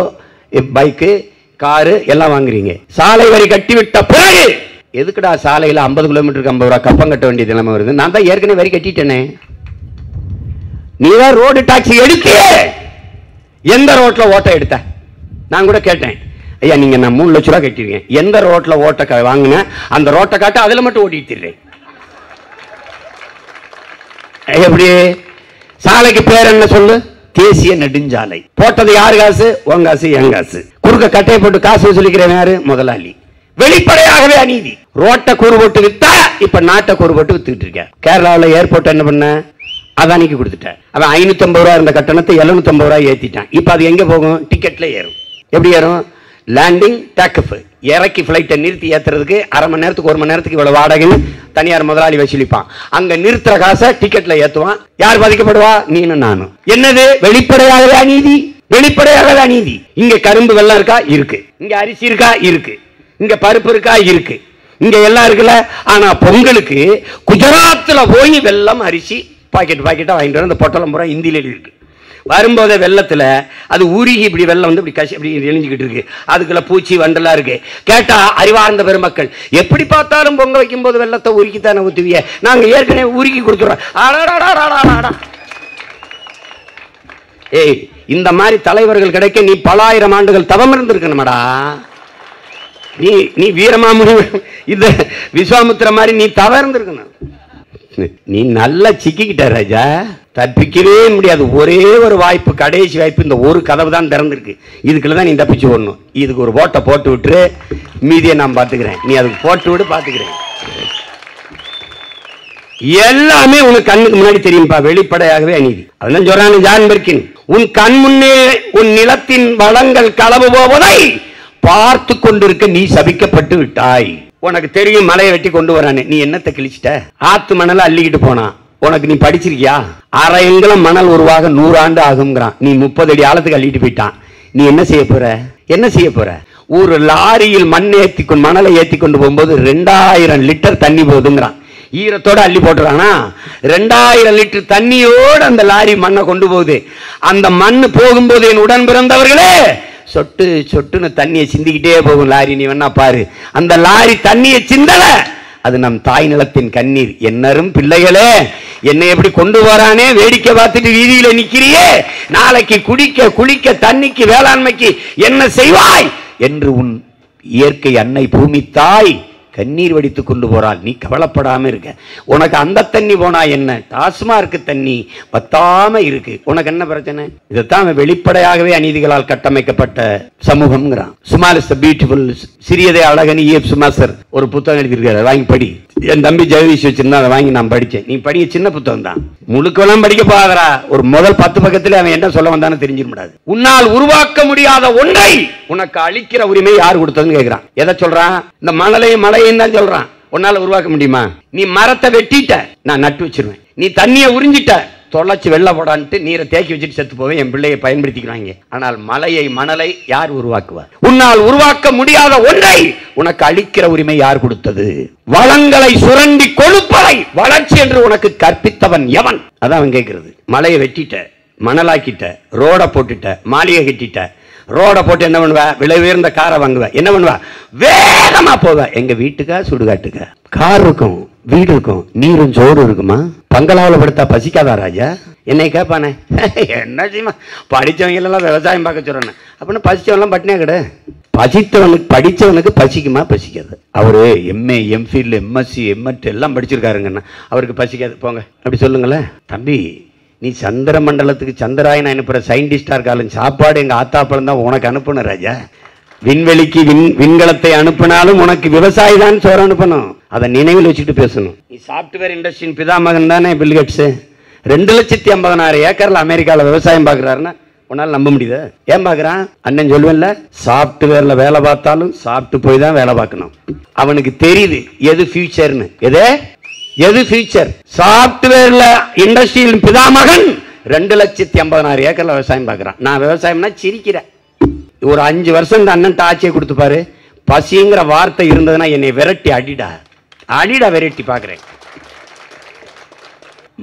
பைக்கு, காரு எல்லாம் வாங்குறீங்க. சாலை வரி கட்டி விட்ட பிறகு எதுக்குடா சாலையில 50 கிலோமீட்டருக்கு 50 ரூபாய் கப்பம் கட்ட வேண்டிய நிலைமை வருது? நான் தான் ஏற்கனவே வரி கட்டிட்டேனே. நீ தான் ரோடு டாக்ஸி எடுக்க, எந்த ரோட்ல ஓட்ட எடுத்த? நான் கூட கேட்டேன், ஐயா நீங்க நான் 3 லட்சம் ரூபாய் கட்டிருக்கேன், எந்த ரோட்ல ஓட்ட வாங்கின? அந்த ரோட்டை காட்ட, அதுல மட்டும் ஓட்டிட்டு. எப்படி? சாலைக்கு பேர் என்ன சொல்லு? தேசிய நெடுஞ்சாலை. போட்டது யாரு காசு? உன் காசு, என் காசு. குறுக்க கட்டையை போட்டு காசு வசூலிக்கிறேன் யாரு? முதலாளி. வெளிப்படையாகவே அநீதி. ரோட்டை கூறு போட்டு வித்தா, இப்ப நாட்டை கூறு போட்டு வித்துக்கிட்டு இருக்க. கேரளாவில் ஏர்போர்ட் என்ன பண்ண? அதானிக்கு கொடுத்துட்டேன். அவன் 550 ரூபாய் இருந்த கட்டணத்தை 750 ரூபாய் ஏத்திட்டான். இப்ப அது எங்க போகும்? டிக்கெட்ல ஏறும். எப்படி ஏறும்? லேண்டிங், டேக்அப், இறக்கி பிளைட்டை நிறுத்தி ஏத்துறதுக்கு அரை மணி நேரத்துக்கு 1 மணி நேரத்துக்கு இவ்வளவு வாடகைன்னு தனியார் முதலாளி வசூலிப்பான். அங்க நிறுத்துற காசை டிக்கெட்ல ஏத்துவான். யார் பாதிக்கப்படுவா? நீனும் நானும். என்னது? வெளிப்படையாகவே அநீதி. வெளிப்படையாகவே அநீதி. இங்க கரும்பு வெள்ளம் இருக்கா? இருக்கு. இங்க அரிசி இருக்கா? இருக்கு. இங்க பருப்பு இருக்கா? இருக்கு. இங்க எல்லாம் இருக்குல்ல. ஆனா பொங்கலுக்கு குஜராத்ல போய் வெள்ளம், அரிசி பாக்கெட் பாக்கெட்டா வாங்கிட்டு வர, அந்த பொட்டலம் பூரா இந்தியில இருக்கு. வரும்போதே வெள்ளத்துல அது உருகி இப்படி வெள்ளம் வந்து இப்படி கசி இப்படி எழிஞ்சுக்கிட்டு இருக்கு. அதுக்குள்ள பூச்சி வண்டெல்லாம் இருக்கு. கேட்டா அறிவார்ந்த பெருமக்கள், எப்படி பார்த்தாலும் பொங்க வைக்கும் போது வெள்ளத்தை உருக்கித்தானே ஊத்துவிய, நாங்க ஏற்கனவே உருக்கி கொடுத்துறோம். ஏய், இந்த மாதிரி தலைவர்கள் கிடைக்க நீ பல ஆயிரம் ஆண்டுகள் தவம் இருந்திருக்கணுமாடா. நீ வீரமாமுனி, இந்த விஸ்வாமுத்திர மாதிரி நீ தவம் இருந்திருக்கணும். நீ நல்லா சிக்கிக்கிட்ட ராஜா, தப்பிக்கவே முடியாது. ஒரே ஒரு வாய்ப்பு, கடைசி வாய்ப்பு, இந்த ஒரு கதவு தான் திறந்திருக்கு. இதுக்குள்ளதான் நீ தப்பிச்சு வரணும். இதுக்கு ஒரு ஓட்டை போட்டு விட்டு மீதியை நான் பாத்துக்கிறேன், நீ அதுக்கு போட்டு விட்டு பாத்துக்கிறேன். எல்லாமே உனக்கு கண்ணுக்கு முன்னாடி தெரியும்பா. வெளிப்படையாகவே அநீதி. அதான் சொல்றான் ஜான் பெர்கின், உன் கண் முன்னே உன் நிலத்தின் வளங்கள் களவு போவதை பார்த்து கொண்டிருக்க நீ சபிக்கப்பட்டு விட்டாய். உனக்கு தெரியும் மலையை வெட்டி கொண்டு வரானே, நீ என்னத்தை கிழிச்சிட்ட? ஆத்து மணலை அள்ளிக்கிட்டு போனா. உனக்கு நீ படிச்சிருக்கியா? அரை எங்கலம் மணல் உருவாக 100 ஆண்டு ஆகுங்கிறான். நீ 30 அடி ஆழத்துக்கு அள்ளிட்டு போயிட்டான். நீ என்ன செய்ய போற? என்ன செய்ய போற? ஒரு லாரியில் மண் மணலை ஏத்தி கொண்டு போகும்போது 2000 லிட்டர் தண்ணி போகுதுங்கிறான். ஈரத்தோட அள்ளி போட்டுறானா 2000 லிட்டர் தண்ணியோடு அந்த லாரி மண்ணை கொண்டு போகுது. அந்த மண் போகும்போது என் உடன் பிறந்தவர்களே சொட்டு சொட்டுன்னு தண்ணியை சிந்திக்கிட்டே போகும் லாரி. நீ வேணா பாரு, அந்த லாரி தண்ணியை சிந்தல, அது நம் தாய் நிலத்தின் கண்ணீர். என்னரும் பிள்ளைகளே, என்னை எப்படி கொண்டு வரானே வேடிக்கை பார்த்துட்டு வீதியில நிக்கிறியே, நாளைக்கு குடிக்க குளிக்க தண்ணிக்கு வேளாண்மைக்கு என்ன செய்வாய் என்று உன் இயற்கை அன்னை பூமி தாய் கண்ணீர் வடித்து கொண்டு போறாள். நீ கவலைப்படாம இருக்க. உனக்கு அந்த தண்ணி போனா என்ன, டாஸ்மார்க் தண்ணி பத்தாம இருக்கு, உனக்கு என்ன பிரச்சனை? இதைத்தான் வெளிப்படையாகவே அநீதிகளால் கட்டமைக்கப்பட்ட சமூகம்ங்கிறான். ஸ்மால் இஸ் தி பியூட்டிஃபுல், சிறியதே அழகன் இஎஃப் சுமாசர் ஒரு புத்தகம் எழுதியிருக்காரு, வாங்கி படி. என் தம்பி ஜெகதீஷ் வச்சிருந்தா அதை வாங்கி நான் படிச்சேன். நீ படிக்க சின்ன புத்தகம் தான், முழுக்கெல்லாம் படிக்க போகாதரா. ஒரு முதல் 10 பக்கத்துல அவன் என்ன சொல்ல வந்தான்னு தெரிஞ்சிட முடியாது. உன்னால் உருவாக்க முடியாத ஒன்றை உனக்கு அளிக்கிற உரிமை யார் கொடுத்ததுன்னு கேட்கிறான். எதை சொல்றான்? இந்த மணலையும் மழையும் தான் சொல்றான். உன்னால உருவாக்க முடியுமா? நீ மரத்தை வெட்டிட்ட, நான் நட்டு வச்சிருவேன். நீ தண்ணியை உறிஞ்சிட்ட, தொலைச்சு வெள்ள போடான்ட்டு நீரை தேக்கி வச்சுட்டு செத்து போவேன், என் பிள்ளையை பயன்படுத்திக்கிறாங்க. ஆனால் மலையை மணலை யார் உருவாக்குவார்? உன்னால் உருவாக்க முடியாத ஒன்றை உனக்கு அளிக்கிற உரிமை யார் கொடுத்தது? வளங்களை சுரண்டி கொடுப்பதை வளர்ச்சி என்று உனக்கு கற்பித்தவன் எவன்? அதான் அவன் கேட்கிறது. மலையை வெட்டிட்ட, மணலாக்கிட்ட, ரோட போட்டுட்ட, மாளிகை கட்டிட்ட. ரோட போட்டு என்ன பண்ணுவ? விலை உயர்ந்த காரை வாங்குவ. என்ன பண்ணுவ? வேகமா போவ. எங்க வீட்டுக்கா சுடுகாட்டுக்கா? கார் இருக்கும், வீடு இருக்கும், நீரும் சோறு இருக்குமா? பங்களாவில் படுத்தா பசிக்காதா ராஜா? என்னை கேட்பானே, என்ன செய்யுமா? படித்தவங்க எல்லாம் விவசாயம் பார்க்க சொல்றேன் அப்படின்னு. பசிச்சவன்லாம் பட்டினே கிடையாது. பசித்தவனுக்கு, படித்தவனுக்கு பசிக்குமா? பசிக்காது. அவரு எம்ஏ, எம்ஃபில், எம்எஸ்சி, எம்எட் எல்லாம் படிச்சிருக்காருங்கன்னா அவருக்கு பசிக்காது. போங்க அப்படி சொல்லுங்களேன். தம்பி, நீ சந்திர மண்டலத்துக்கு சந்திராயன் அனுப்புற சயின்டிஸ்டா இருக்காலும் சாப்பாடு எங்க ஆத்தாப்பழம் தான் உனக்கு அனுப்பணும் ராஜா. விண்வெளிக்கு விண்கலத்தை அனுப்பினாலும் உனக்கு விவசாயி தான் சோறு அனுப்பணும். அதை நினைவில் வச்சுட்டு பேசணும். நீ சாப்ட்வேர் இண்டஸ்ட்ரியின் பிதாமகன் தானே பில்கேட்ஸ். 2,50,000 ஏக்கர்ல அமெரிக்கால விவசாயம் பாக்குறாருன்னா உன்னால நம்ப முடியுது? ஏன் பாக்குறான்? அண்ணன் சொல்லுவேன்ல, சாப்ட்வேர்ல வேலை பார்த்தாலும் சாப்பிட்டு போய் தான் வேலை பார்க்கணும். அவனுக்கு தெரியுது எது ஃபியூச்சர்னு. எது ஃபியூச்சர்? சாப்ட்வேர்ல இண்டஸ்ட்ரியின் பிதாமகன் 2,50,000 ஏக்கர்ல விவசாயம் பார்க்கறான். நான் விவசாயம்னா சிரிக்கிறேன். ஒரு 5 வருஷம் இந்த அண்ணன் ஆட்சியை கொடுத்து பாரு. பசிங்கிற வார்த்தை இருந்ததுன்னா என்னை விரட்டி அடிடா விரட்டி பாக்குறேன்.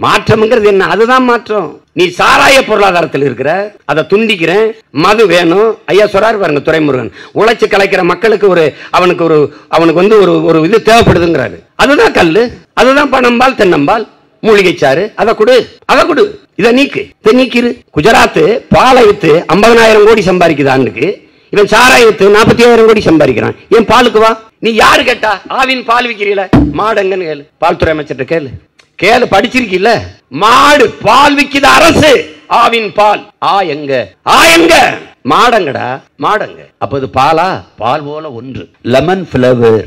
மாற்றம்ங்கிறது என்ன? அதுதான் மாற்றம். நீ சாராய பொருளாதாரத்தில் இருக்கிற, அதை துண்டிக்கிறேன், மது வேணும். ஐயா சொல்றாரு பாருங்க துரைமுருகன், உழைச்சு கலைக்கிற மக்களுக்கு அவனுக்கு வந்து ஒரு இது தேவைப்படுதுங்கிறாரு. அதுதான் கல்லு, அதுதான் பனம்பால், தென்னம்பால், மூலிகை சாறு. அதை கொடு, இதை நீக்கிரு. குஜராத் பாலை வித்து 50,000 கோடி சம்பாதிக்குது ஆண்டுக்கு. இவன் சாராய வித்து 40,000 கோடி சம்பாதிக்கிறான். ஏன் பாலுக்கு வா? நீ யாரு கேட்டா? ஆவின் பால் விக்கிறீல, மாடுங்கன்னு கேளு. பால்துறை அமைச்சர்கிட்ட கேளு, படிச்சிருக்கீல்ல. மாடு பால் விக்குது அரசு, ஆவின் பால். எங்க மாடங்கடா, மாடங்க. அப்ப இது பாலா? பால் போல ஒன்று. லெமன் ஃபிளவர்,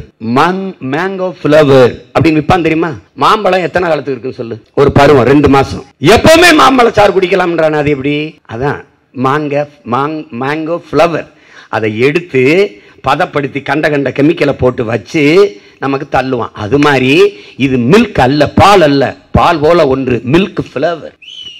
மேங்கோ ஃபிளவர் அப்படின்னு விற்பான் தெரியுமா? மாம்பழம் எத்தனை காலத்துக்கு இருக்குன்னு சொல்லு? ஒரு பருவம் 2 மாசம். எப்பவுமே மாம்பழ சாறு குடிக்கலாம்ன்றான். அது எப்படி? அதான் மேங்கோ ஃபிளவர். அதை எடுத்து பதப்படுத்தி கண்ட கெமிக்கலை போட்டு வச்சு நமக்கு தள்ளுவான். அது மாதிரி இது மில்க் அல்ல, பால் அல்ல, பால் போல ஒன்று, மில்க் ஃபிளவர்.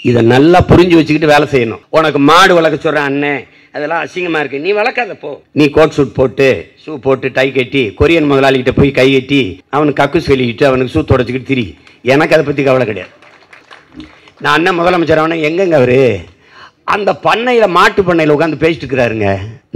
இதை நல்லா புரிஞ்சு வச்சுக்கிட்டு வேலை செய்யணும். உனக்கு மாடு வளர்க்க சொல்றேன் அண்ணே, அதெல்லாம் அசிங்கமா இருக்கு, நீ வளர்க்காத போ. நீ கோட் சூட் போட்டு, ஷூ போட்டு, டை கட்டி, கொரியன் முதலாளிகிட்ட போய் கை கட்டி அவனுக்கு கக்குஸ் வெளியிட்டு அவனுக்கு ஷூ தொடச்சிக்கிட்டு திரி. எனக்கு அதை பத்தி கவலை கிடையாது. நான் அண்ணன் முதலமைச்சர் அவனை எங்கெங்க அவரு அந்த பண்ணையில, மாட்டு பண்ணையில உட்காந்து பேசிட்டு இருக்கிறாருங்க.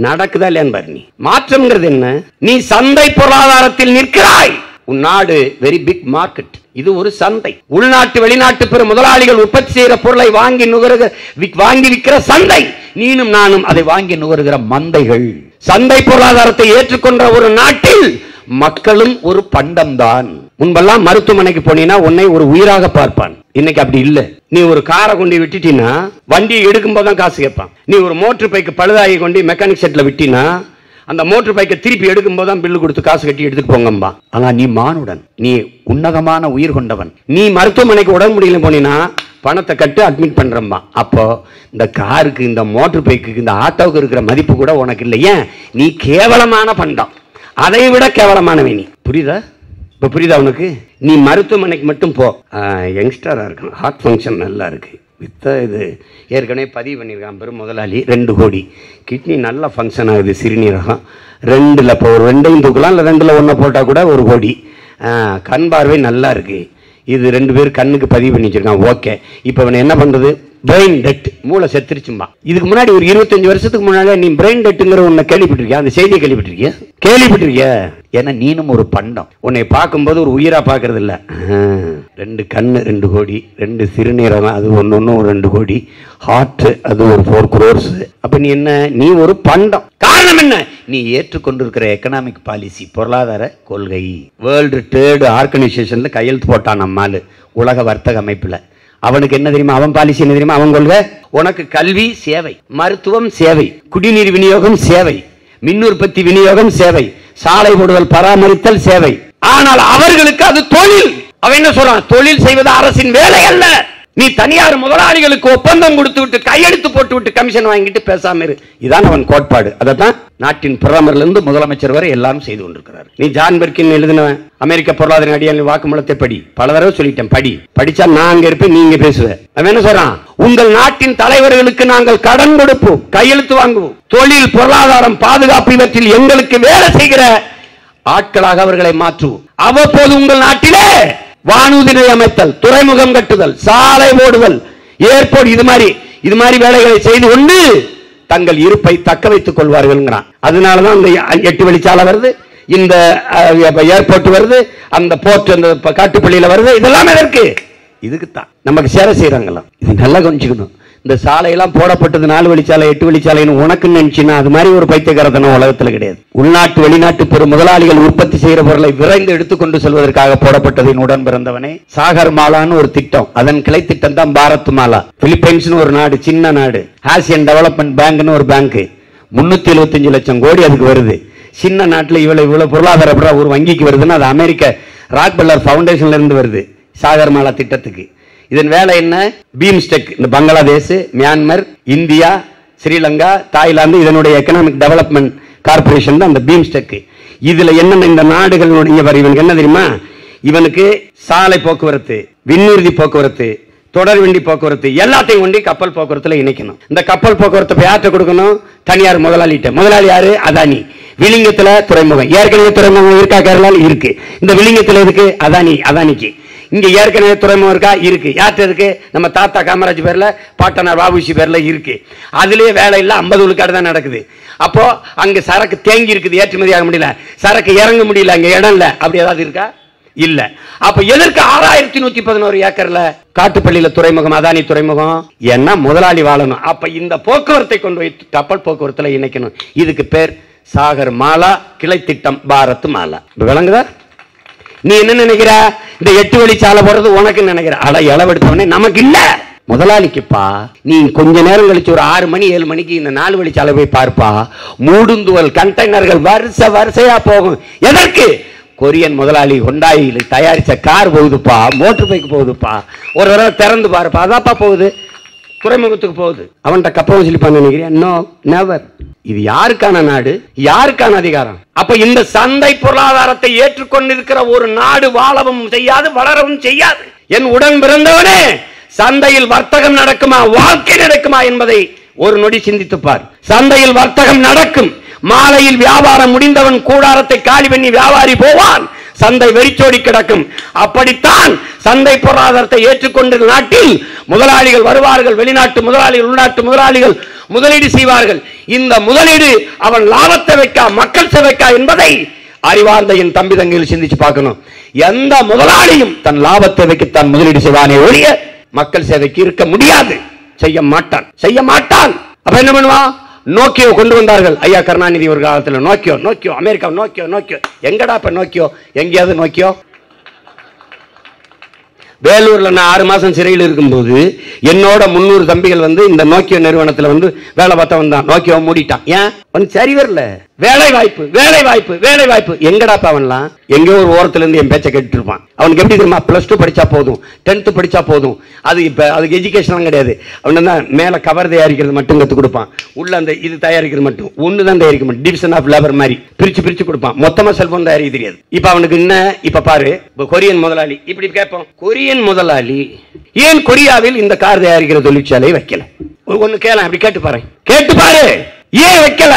நடக்குதா இல்லையான்னு பாரு. நீ மாற்றம்ங்கிறது என்ன? நீ சந்தை பொருளாதாரத்தில் நிற்கிறாய். உன் நாடு வெரி பிக் மார்க்கெட். இது ஒரு சந்தை. உள்நாட்டு வெளிநாட்டு பிற முதலாளிகள் உற்பத்தி செய்கிற பொருளை வாங்கி விற்கிற சந்தை. நீனும் நானும் அதை வாங்கி நுகருகிற மந்தைகள். சந்தை பொருளாதாரத்தை ஏற்றுக்கொண்ட ஒரு நாட்டில் மக்களும் ஒரு பண்டம் தான். முன்பெல்லாம் மருத்துவமனைக்கு போனீங்கன்னா உன்னை ஒரு உயிராக பார்ப்பான். இன்னைக்கு அப்படி இல்ல. நீ ஒரு காரை கொண்டு விட்டுட்டீங்கன்னா வண்டியை எடுக்கும் போதுதான் காசு கேட்பான். நீ ஒரு மோட்டர் பைக்கு பழுதாகி கொண்டு மெக்கானிக் செட்ல விட்டினா அந்த மோட்டர் பைக்கை திருப்பி எடுக்கும் போதுதான் பில்லு கொடுத்து காசு கட்டி எடுத்துட்டு போங்கம்பா. ஆனா நீ மானுடன், நீ உன்னதமான உயிர் கொண்டவன். நீ மருத்துவமனைக்கு உடம்பு முடியல போனீங்கன்னா பணத்தை கட்டு அட்மிட் பண்றம்பா. அப்போ இந்த காருக்கு, இந்த மோட்டர் பைக்கு, இந்த ஆட்டோவுக்கு இருக்கிற மதிப்பு கூட உனக்கு இல்லை. ஏன்? நீ கேவலமான பண்டம், அதை விட கேவலமானவை நீ. புரியுதா? இப்ப புரியுதா உனக்கு? நீ மருத்துவமனைக்கு மட்டும் போ. யங்ஸ்டரா இருக்கணும், ஹார்ட் ஃபங்க்ஷன் நல்லா இருக்கு, வித்த இது ஏற்கனவே பதிவு பண்ணியிருக்கான் பெரும் முதலாளி, 2 கோடி. கிட்னி நல்லா ஃபங்க்ஷன் ஆகுது, சிறுநீரகம் 2ல் இப்போ ஒரு 2ஐயும் தூக்கலாம், இல்லை 2ல் 1 போட்டால் கூட 1 கோடி. கண் பார்வை நல்லா இருக்கு, இது 2 பேர் கண்ணுக்கு பதிவு பண்ணி வச்சிருக்கான், ஓகே. இப்ப இவனை என்ன பண்றது? பிரெயின் டெட், மூளை செத்துருச்சும்பா. இதுக்கு முன்னாடி ஒரு 25 வருஷத்துக்கு முன்னாடி நீ பிரெயின் டெட்டுங்கிற ஒன்ன கேள்விப்பட்டிருக்கியா? அந்த செய்தியை கேள்விப்பட்டிருக்கிய? ஏன்னா நீனும் ஒரு பண்டம். உன்னை பார்க்கும்போது ஒரு உயிரா பார்க்கறது இல்ல. 2 கண்ணு 2 கோடி, 2 சிறுநீரகம் அது ஒன்னு 2 கோடி, ஹார்ட் அது ஒரு 4 crores. அப்ப நீ என்ன? நீ ஒரு பண்டம். காரணம் என்ன? நீ ஏற்றுக்கொண்டிருக்கிற எக்கனாமிக் பாலிசி, பொருளாதார கொள்கை. வேர்ல்டு ட்ரேட் ஆர்கனைசேஷன்ல கையெழுத்து போட்டான் நம்மால், உலக வர்த்தக அமைப்புல. அவனுக்கு என்ன தெரியுமா? அவன் பாலிசி என்ன தெரியுமா? அவன் கொள்கை, உனக்கு கல்வி சேவை, மருத்துவம் சேவை, குடிநீர் விநியோகம் சேவை, மின் உற்பத்தி விநியோகம் சேவை, சாலை போடுதல் பராமரித்தல் சேவை. ஆனால் அவர்களுக்கு அது தொழில். அவன் என்ன சொல்றான்? தொழில் செய்வது அரசின் வேலை அல்ல. நீ தனியார் முதலாளிகளுக்கு ஒப்பந்தம் கொடுத்து விட்டு கையெழுத்து போட்டு விட்டு கமிஷன் வாங்கிட்டு பேசாம இரு. இதான் அவன் கோட்பாடு. அதான் நாட்டின் பிரதமர்ல இருந்து முதலமைச்சர் வரை எல்லாரும் செய்து கொண்டிருக்கிறார். நீ ஜான் பெர்கின் எழுதினவன் அமெரிக்க பொருளாதார அடியாளர் வாக்குமூலத்தை படி. பல தடவை சொல்லிட்டேன், படி. படிச்சா நான் அங்க இருப்பேன், நீங்க பேசுவேன். அவன் என்ன சொல்றான்? உங்கள் நாட்டின் தலைவர்களுக்கு நாங்கள் கடன் கொடுப்போம், கையெழுத்து வாங்குவோம், தொழில் பொருளாதாரம் பாதுகாப்பு இவற்றில் எங்களுக்கு வேலை செய்கிற ஆட்களாக அவர்களை மாற்றுவோம். அவ்வப்போது உங்கள் நாட்டிலே வானூர்தி அமைத்தல், துறைமுகம் கட்டுதல், சாலை போடுதல், ஏர்போர்ட், இது மாதிரி வேலைகளை செய்து கொண்டு தங்கள் இருப்பை தக்க வைத்துக் கொள்வார்கள். அதனாலதான் இந்த 8 வழிச்சாலை வருது, இந்த ஏர்போர்ட் வருது, அந்த போர்ட் அந்த காட்டுப்பள்ளியில வருது. இதெல்லாம் எதற்கு? இதுக்குத்தான் நமக்கு சேர செய்யறாங்களா? இது நல்லா கவனிச்சுக்கணும். இந்த சாலையெல்லாம் போடப்பட்டது 4 வழிச்சாலை 8 வழிச்சாலைன்னு உனக்கு நினைச்சுன்னா அது மாதிரி ஒரு பைத்தியக்காரத்தனம் உலகத்துல கிடையாது. உள்நாட்டு வெளிநாட்டு பெரும் முதலாளிகள் உற்பத்தி செய்கிற பொருளை விரைந்து எடுத்துக்கொண்டு செல்வதற்காக போடப்பட்டதின் உடன் பிறந்தவனே. சாகர் மாலான்னு ஒரு திட்டம், அதன் கிளை திட்டம் தான் பாரத் மாலா. பிலிப்பைன்ஸ் ஒரு நாடு, சின்ன நாடு. ஆசியன் டெவலப்மெண்ட் பேங்க்னு ஒரு பேங்க், 375 லட்சம் கோடி அதுக்கு வருது. சின்ன நாட்டில் இவ்வளவு பொருளாதார ஒரு வங்கிக்கு வருதுன்னா அது அமெரிக்க ராக்பெல்லர் ஃபவுண்டேஷன்ல இருந்து வருது சாகர் மாலா திட்டத்துக்கு. இதன் வேலை என்ன? பீம்ஸ்டெக், இந்த Bangladesh, Myanmar, India, Sri Lanka, Thailand, இதனுடைய எக்கனாமிக் டெவலப்மெண்ட் கார்பரேஷன் தான் அந்த பீம்ஸ்டெக். இதுல என்னென்ன இந்த நாடுகளுடைய இவனுக்கு என்ன தெரியுமா? இவனுக்கு சாலை போக்குவரத்து, விண்ணூர்தி போக்குவரத்து, தொடர்வண்டி போக்குவரத்து எல்லாத்தையும் கொண்டு கப்பல் போக்குவரத்துல இணைக்கணும். இந்த கப்பல் போக்குவரத்து யார்கிட்ட கொடுக்கணும்? தனியார் முதலாளிகிட்ட. முதலாளி யாரு? அதானி. விளிங்கத்துல துறைமுகம், ஏற்கனவே துறைமுகம் இருக்கா? கேரளால இருக்கு. இந்த விளிங்கத்துல இருக்கு அதானிக்கு. இங்க ஏற்கனவே துறைமுகம் இருக்கா? இருக்கு. யார்கிட்ட இருக்கு? நம்ம தாத்தா காமராஜ் பேர்ல, பாட்டனார் வாபுசி பேர்ல இருக்கு. அதுலயே வேலை இல்ல, 50 விழுக்காடு தான் நடக்குது. அப்போ அங்க சரக்கு தேங்கி இருக்குது, ஏற்றுமதி ஆக முடியல, சரக்கு இறங்க முடியல, அங்க இடம் இல்ல. அப்படி ஏதாவது இருக்கா? இல்ல. அப்ப எதற்கு 6111 ஏக்கர்ல காட்டுப்பள்ளியில துறைமுகம், அதானி துறைமுகம்? ஏன்னா முதலாளி வாழணும். அப்ப இந்த போக்குவரத்தை கொண்டு போய் கப்பல் போக்குவரத்துல இணைக்கணும். இதுக்கு பேர் சாகர் மாலா, கிளை திட்டம் பாரத் மாலா. விளங்குதா? நீ என்ன நினைக்கிற? இந்த 8 வழிச்சாலை போறது உனக்கு நினைக்கிற? அட இளவெடுத்தவனே, நமக்கு இல்ல, முதலாளிக்குப்பா. நீ கொஞ்ச நேரம் கழிச்சு ஒரு 6 மணி 7 மணிக்கு இந்த 4 வழிச்சாலை போய் பார்ப்பா. மூடுந்துவல் கண்டெய்னர்கள் வரிசையா போகும். எதற்கு? கொரியன் முதலாளி ஹொண்டாயில் தயாரிச்ச கார் போகுதுப்பா, மோட்டர் பைக் போகுதுப்பா. ஒரு தடவை திறந்து பாருப்பா, அதாப்பா போகுது, துறைமுகத்துக்கு போகுது. அவன்கிட்ட கப்பம் சொல்லிப்பான்னு நினைக்கிறியா? No, never. இது யாருக்கான நாடு? யாருக்கான அதிகாரம்? அப்ப இந்த சந்தை பொருளாதாரத்தை ஏற்றுக்கொண்டிருக்கிற ஒரு நாடு வாழவும் செய்யாது, வளரவும் செய்யாது. என் உடன் பிறந்தவனே, சந்தையில் வர்த்தகம் நடக்குமா, வாழ்க்கை நடக்குமா என்பதை ஒரு நொடி சிந்தித்துப்பார். சந்தையில் வர்த்தகம் நடக்கும். மாலையில் வியாபாரம் முடிந்தவன் கூடாரத்தை காலி பண்ணி வியாபாரி போவான். சந்தை வெறிச்சோடி கிடக்கும். அப்படித்தான் சந்தை பொருளாதாரத்தை ஏற்றுக்கொண்ட நாட்டில் முதலாளிகள் வருவார்கள். வெளிநாட்டு முதலாளிகள், உள்நாட்டு முதலாளிகள் முதலீடு செய்வார்கள். இந்த முதலீடு அவன் லாபத்தை வைக்கா, மக்கள் சேவைக்கா என்பதை அறிவார்ந்த என் தம்பி தங்கையில் சிந்திச்சு பார்க்கணும். எந்த முதலாளியும் தன் லாபத்தை வைக்கத்தான் முதலீடு செய்வானே ஒழிய மக்கள் சேவைக்கு இருக்க முடியாது. செய்ய மாட்டான். அப்ப என்ன பண்ணுவான்? நோக்கியோ கொண்டு வந்தார்கள் ஐயா கருணாநிதி ஒரு காலத்தில். நோக்கியோ அமெரிக்கா, நோக்கியோ எங்கடா இப்ப நோக்கியோ? எங்கேயாவது நோக்கியோ? வேலூர்ல நான் 6 மாசம் சிறையில் இருக்கும்போது என்னோட 300 தம்பிகள் வந்து இந்த நோக்கியோ நிறுவனத்துல வந்து வேலை பார்த்தவன் தான். நோக்கியோ மூடிட்டான். ஏன்? சரி வரல. வேலை வாய்ப்பு எங்கடாப்பா? அவன்லாம் எங்கேயோ ஒரு ஓரத்துல இருந்து என் பேச்சை கேட்டு இருப்பான். அவனுக்கு எப்படி தெரியுமா? +2 படிச்சா போதும், 10th படிச்சா போதும். அது இப்ப அதுக்கு எஜுகேஷன் கிடையாது. அவன் தான் மேல கவர் தயாரிக்கிறது மட்டும் கத்து கொடுப்பான். உள்ள அந்த இது தயாரிக்கிறது மட்டும் ஒண்ணுதான் தயாரிக்க மாட்டான். டிவிஷன் ஆஃப் லேபர் மாதிரி பிரிச்சு கொடுப்பான். மொத்தமா செல்போன் தயாரிக்க தெரியாது. இப்ப அவனுக்கு என்ன? இப்ப பாரு, கொரியன் முதலாளி இப்படி கேட்போம். கொரியன் முதலாளி ஏன் கொரியாவில் இந்த கார் தயாரிக்கிற தொழிற்சாலை வைக்கல? ஒண்ணு கேள, அப்படி கேட்டு பாரு. ஏன் வைக்கல?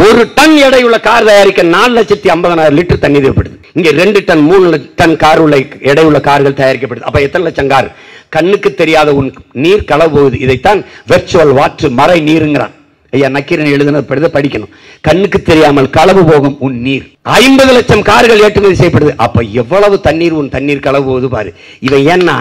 ஒரு டன் எடையுள்ள கார் தயாரிக்க 4,50,000 லிட்டர் தண்ணீர் தேவைப்படுது. இங்க 2 டன் 3 டன் கார் உள்ள எடையுள்ள கார்கள் தயாரிக்கப்படுது. அப்ப எத்தனை லட்சம் கார்? கண்ணுக்கு தெரியாத உன் நீர் களவு போகுது. இதைத்தான் வெர்ச்சுவல் வாட்டர், மறை நீருங்கிறான். ஐயா நக்கீரன் எழுதினது படிக்கணும். கண்ணுக்கு தெரியாமல் களவு போகும் உன் நீர். 50 லட்சம் கார்கள் ஏற்றுமதி செய்யப்படுது. அப்ப எவ்வளவு தண்ணீர் உன் தண்ணீர் களவு போகுது பாரு. இவன் ஏன்னா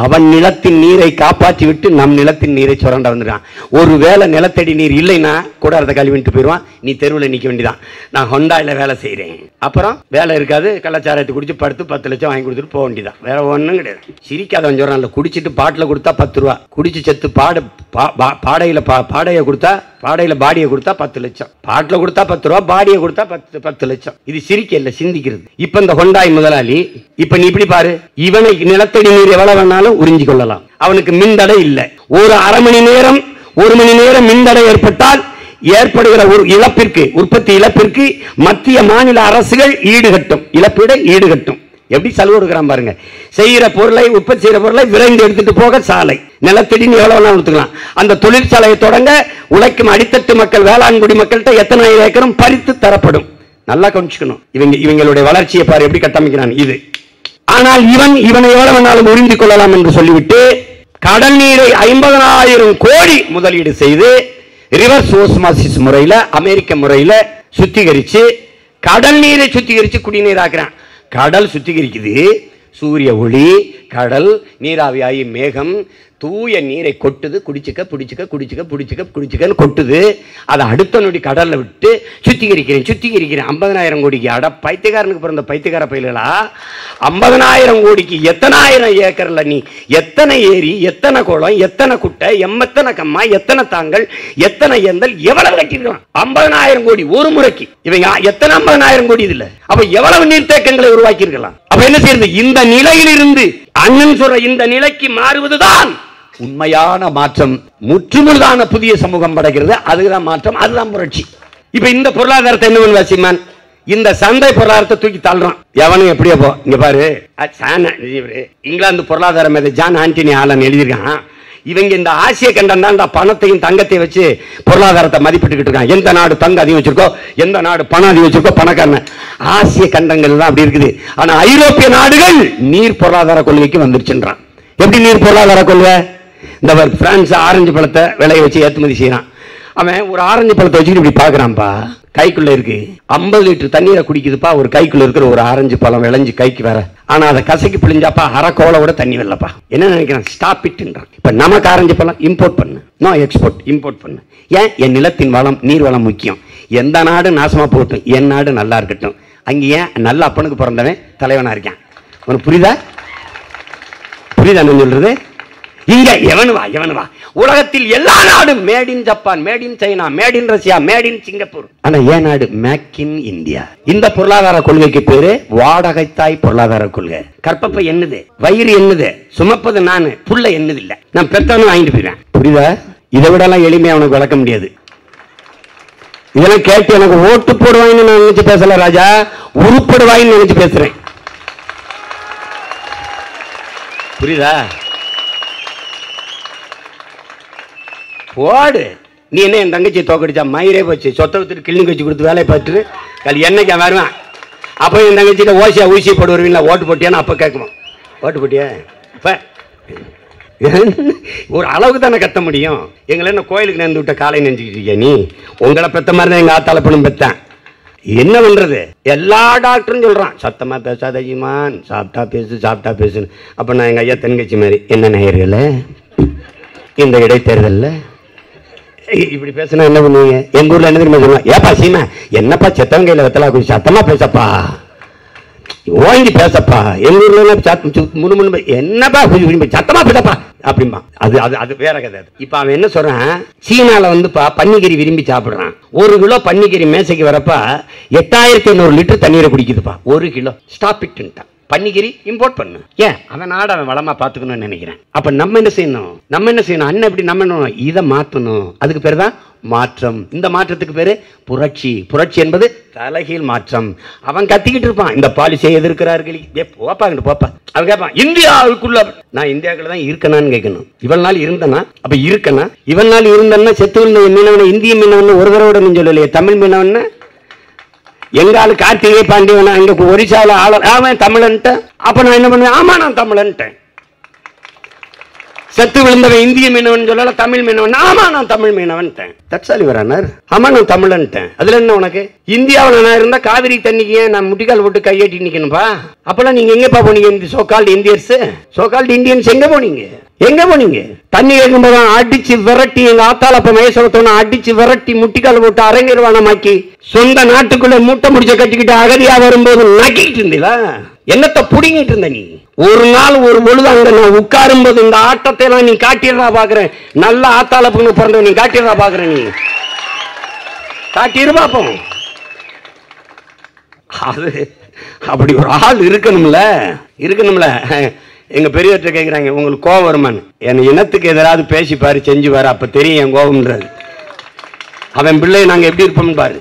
அவன் நிலத்தின் நீரை காப்பாற்றி விட்டு நம் நிலத்தின் நீரை சுரண்ட வந்துட்டான். ஒருவேளை நிலத்தடி நீர் இல்லைன்னா கூட அதை கழுவிட்டு போயிடுவான். நீ தெருவில் நிற்க வேண்டியதான். நான் ஹொண்டாயில வேலை செய்யறேன், அப்புறம் வேலை இருக்காது, கள்ளச்சாரத்தை குடிச்சு படுத்து 10 லட்சம் வாங்கி கொடுத்துட்டு போக வேண்டியதான். வேற ஒன்றும் கிடையாது. சிரிக்காதவன் சொல்றான்ல, குடிச்சிட்டு பாட்டில் கொடுத்தா 10 ரூபா, குடிச்சு செத்து பாடையை கொடுத்தா, பாடையில பாடியை கொடுத்தா 10 லட்சம், பாட்டில் கொடுத்தா 10 ரூபா, பாடியை கொடுத்தா 10 லட்சம். இது சிரிக்க இல்ல, சிந்திக்கிறது. இப்ப இந்த ஹொண்டாய் முதலாளி, இப்ப நீ இப்படி பாரு, இவனை நிலத்தடி நீர் எவ்வளவு வேணாலும் உறிஞ்சி கொள்ளலாம். அவனுக்கு மின்தடை இல்லை. ஒரு அரை மணி நேரம் 1 மணி நேரம் மின்தடை ஏற்பட்டால் ஏற்படுகிற ஒரு இழப்பிற்கு, உற்பத்தி இழப்பிற்கு மத்திய மாநில அரசுகள் ஈடுகட்டும், இழப்பீடை ஈடுகட்டும். எப்படி செலவு கொடுக்குறான் பாருங்க. செய்யற பொருளை, உற்பத்தி செய்யற பொருளை விரைந்து எடுத்துட்டு போக சாலை, நிலத்தடி எவ்வளவு கொடுத்துக்கலாம். அந்த தொழிற்சாலையை தொடங்க உழைக்கும் அடித்தட்டு மக்கள், வேளாண் குடி மக்கள்கிட்ட எத்தனை ஏக்கரும் பறித்து தரப்படும். நல்லா கவனிச்சுக்கணும். இவங்களுடைய வளர்ச்சியை பாரு எப்படி கட்டமைக்கிறான் இது. ஆனால் இவனை எவ்வளவு வேணாலும் உறிந்து கொள்ளலாம் என்று சொல்லிவிட்டு கடல் நீரை 50,000 கோடி முதலீடு செய்து ரிவர்ஸ் ஓஸ்மாசிஸ் முறையில, அமெரிக்க முறையில சுத்திகரிச்சு கடல் நீரை சுத்திகரிச்சு குடிநீர் ஆக்குறான். கடல் சுத்திகரிக்குது, சூரிய ஒளி, கடல் நீராவியாகி மேகம் தூய நீரை கொட்டுது, குடிச்சுக்க குடிச்சுக்க குடிச்சுக்க குடிச்சுக்க குடிச்சுக்கன்னு கொட்டுது. அதை அடுத்த நொடி கடல்ல விட்டு சுத்திகரிக்கிறேன் 50,000 கோடிக்கு. அட பைத்தியக்காரனுக்கு பிறந்த பைத்தியக்கார பயிலா, 50,000 கோடிக்கு எத்தனாயிரம் ஏக்கர்ல நீ எத்தனை ஏரி, எத்தனை குளம், எத்தனை குட்டை, எத்தனை கம்மா, எத்தனை தாங்கள், எத்தனை எந்தல், எவ்வளவு கட்டிருக்கலாம்? 50,000 கோடி ஒரு முறைக்கு. இவங்க எத்தனை 50,000 கோடி இதுல? அப்ப எவ்வளவு நீர்த்தேக்கங்களை உருவாக்கி இருக்கலாம்? அப்ப என்ன செய்யறது? இந்த நிலையில் இருந்து அண்ணன் சொல்ற இந்த நிலைக்கு மாறுவதுதான் உண்மையான மாற்றம். முற்றுமுழுதான புதிய சமூகம் படைக்கிறது. அதுதான் மாற்றம், அதுதான் புரட்சி. இப்ப இந்த பொருளாதாரத்தை என்ன பண்ணுவா சீமான்? இந்த சந்தை பொருளாதாரத்தை தூக்கி தள்ளுறான். எவனும் எப்படியோ போ. இங்க பாரு, இங்கிலாந்து பொருளாதார மேதை ஜான் ஆண்டனி ஆலன் எழுதியிருக்கான். இவங்க இந்த ஆசிய கண்டம் தான் இந்த பணத்தையும் தங்கத்தையும் வச்சு பொருளாதாரத்தை மதிப்பிட்டுக்கிட்டு இருக்காங்க. எந்த நாடு தங்கம் அதிகம் வச்சிருக்கோ, எந்த நாடு பணம் அதிகம் வச்சிருக்கோ, பணக்காரன். ஆசிய கண்டங்கள் தான் அப்படி இருக்குது. ஆனா ஐரோப்பிய நாடுகள் நீர் பொருளாதார கொள்கைக்கு வந்துருச்சுன்றான். எப்படி நீர் பொருளாதார கொள்கை? இந்த பிரான்ஸ் ஆரஞ்சு பழத்தை விளைய வச்சு ஏற்றுமதி செய்யறான். அவன் ஒரு ஆரஞ்சு பழத்தை வச்சுட்டு இப்படி பாக்குறான்ப்பா, கைக்குள்ள இருக்கு 50 லிட்டர் தண்ணீரை குடிக்குதுப்பா ஒரு கைக்குள்ள இருக்கிற ஒரு ஆரஞ்சு பழம் விளைஞ்சு கைக்கு வர. ஆனா அதை கசக்கி பிழிஞ்சாப்பா அரை கோலோட தண்ணி வரலப்பா. என்ன நினைக்கிறான்? ஸ்டாப் இட்ன்றான். இப்ப நமக்கு ஆரஞ்சு பழம் இம்போர்ட் பண்ணு, நோ எக்ஸ்போர்ட், இம்போர்ட் பண்ணு. ஏன்? என் நிலத்தின் வளம், நீர் வளம் முக்கியம். எந்த நாடு நாசமா போகட்டும், என் நாடு நல்லா இருக்கட்டும். அங்க ஏன் நல்ல அப்பனுக்கு பிறந்தவன் தலைவனா இருக்கான். உனக்கு புரியுதா? புரியுதா நான் சொல்றது? இங்க எவனுவா உலகத்தில் எல்லா நாடும் made in Japan, made in China, made in Russia, made in Singapore. ஆனா ஏன் நாடு மேக் இன் இந்தியா. இந்த பொருளாதார கொள்கைக்கு பேரு வாடகைத்தாய் பொருளாதார கொள்கை. கற்பப்பை என்னது, வயிறு என்னது, சுமப்பது நானு, புள்ள என்னது இல்ல, நான் பெத்தவனும் வாங்கிட்டு போயிடுறேன். புரியுதா? இதை விட எல்லாம் எளிமையா உனக்கு விளக்க முடியாது. இதெல்லாம் கேட்டு எனக்கு ஓட்டு போடுவாங்கன்னு நான் நினைச்சு பேசல ராஜா, உருப்படுவாயின்னு நினைச்சு பேசுறேன். புரியுதா? போடு. நீ என்ன என் தங்கச்சி தோக்கடிச்சா மயிரே போச்சு, சொத்தை வித்துட்டு கிளினிக் வச்சு கொடுத்து வேலையை பார்த்துட்டு கல் என்னைக்கா வருவான். அப்போ என் தங்கச்சிட்ட ஊசி போட்டு வருவீங்களா, ஓட்டு போட்டியான்னு அப்போ கேட்குவோம். ஓட்டு போட்டியா? இப்போ ஒரு அளவுக்கு தானே கத்த முடியும். எங்களை என்ன கோயிலுக்கு நேர்ந்து விட்ட காலை நினைச்சுக்கிட்டு இருக்கியா நீ? உங்களை பெத்த மாதிரி தான் எங்கள் ஆத்தால பணம் பெற்றேன். என்ன பண்றது? எல்லா டாக்டரும் சொல்றான் சத்தமா பேசாத ஈமான், சாப்பிட்டா பேசுன்னு. அப்ப நான் எங்க ஐயா தங்கச்சி மாதிரி, என்ன நேயர்களே இந்த இடைத்தேர்தல்ல இப்படி பேசினா என்ன பண்ணுவீங்க? எங்க ஊர்ல என்ன தெரியுமா சொல்லுவாங்க? ஏப்பா சீமா, என்னப்பா செத்தவங்க கையில வெத்தலா குடி, சத்தமா பேசப்பா, ஓங்கி பேசப்பா. எங்க ஊர்ல முன்னு என்னப்பா சத்தமா பேசப்பா அப்படின்பா. அது வேற கதை. இப்ப அவன் என்ன சொல்றான்? சீனால பன்னிக்கறி விரும்பி சாப்பிடுறான். 1 கிலோ பன்னிக்கறி மேசைக்கு வரப்ப 8,500 லிட்டர் தண்ணீரை குடிக்குதுப்பா 1 கிலோ. ஸ்டாப் இட்ன்ட்டான். பன்னிக்கறி இம்போர்ட் பண்ணு. ஏன்? அவன் நாடு அவன் வளமா பாத்துக்கணும்னு நினைக்கிறேன். அப்ப நம்ம என்ன செய்யணும்? அண்ணன் எப்படி நம்ம இதை மாத்தணும். அதுக்கு பேரு தான் மாற்றம். இந்த மாற்றத்துக்கு பேரு புரட்சி. புரட்சி என்பது தலைகீழ் மாற்றம். அவன் கத்திக்கிட்டு இருப்பான், இந்த பாலிசியை எதிர்க்கிறார்கள், போப்பா. அவன் கேட்பான் இந்தியாவுக்குள்ள, நான் இந்தியாவுக்குள்ள தான் இருக்கனான்னு கேட்கணும். இவள் நாள் இருந்தனா, அப்ப இருக்கனா, இவன் நாள் இருந்தன்னா செத்து விழுந்த மீனவன இந்திய மீனவன் ஒரு தடவை சொல்லலையே, தமிழ் மீனவன். எங்க ஆளு கார்த்திகை பாண்டியவனா இங்க ஒரிசால ஆள, அவன் தமிழன்ட்ட. அப்ப நான் என்ன பண்ணுவேன், ஆமா நான் தமிழன்ட்டேன். செத்து விழுந்தவன் இந்திய மீனவன் சொல்லல, தமிழ் மீனவன், ஆமா நான் தமிழ் மீனவன். தட்சாலி வரானார், ஆமா நான் தமிழன்ட்டேன். அதுல என்ன உனக்கு? இந்தியாவில் நான் இருந்தா காவிரி தண்ணிக்கு நான் முட்டிக்கால் போட்டு கையேட்டி நிக்கணும்பா. அப்பெல்லாம் நீங்க எங்கப்பா போனீங்க? சோகால்டு இந்தியர்ஸ், சோகால்டு இந்தியன்ஸ் எங்க போனீங்க? எங்க போனீங்க? தண்ணி கேட்கும்போது அடிச்சு விரட்டி, எங்க ஆத்தால அப்ப மயசோத்தோன்னு அடிச்சு விரட்டி முட்டிக்கால் போட்டு அரங்கிருவானமாக்கி சொந்த நாட்டுக்குள்ள மூட்டை முடிச்ச கட்டிக்கிட்டு அகதியா வரும்போது நக்கிட்டு இருந்தீங்களா? என்னத்தை புடிங்கிட்டு இருந்த நீ? ஒரு நாள் ஒரு பொழுது அங்க நான் உட்காரும் போது இந்த ஆட்டத்தை எல்லாம் நீ காட்டிடுறா பாக்குறேன். நல்ல ஆத்தால பொண்ணு பிறந்த நீ காட்டிடுறா பாக்குறேன். நீ காட்டிரு பாப்போம். அது அப்படி ஒரு ஆள் இருக்கணும்ல, இருக்கணும்ல. எங்க பெரியவற்றை கேட்கிறாங்க, உங்களுக்கு கோபம் வருமானு. என் இனத்துக்கு எதிராவது பேசி பாரு, செஞ்சு பாரு, அப்ப தெரியும் என் கோபம்ன்றது. அவன் பிள்ளை நாங்க எப்படி இருப்போம்னு பாரு.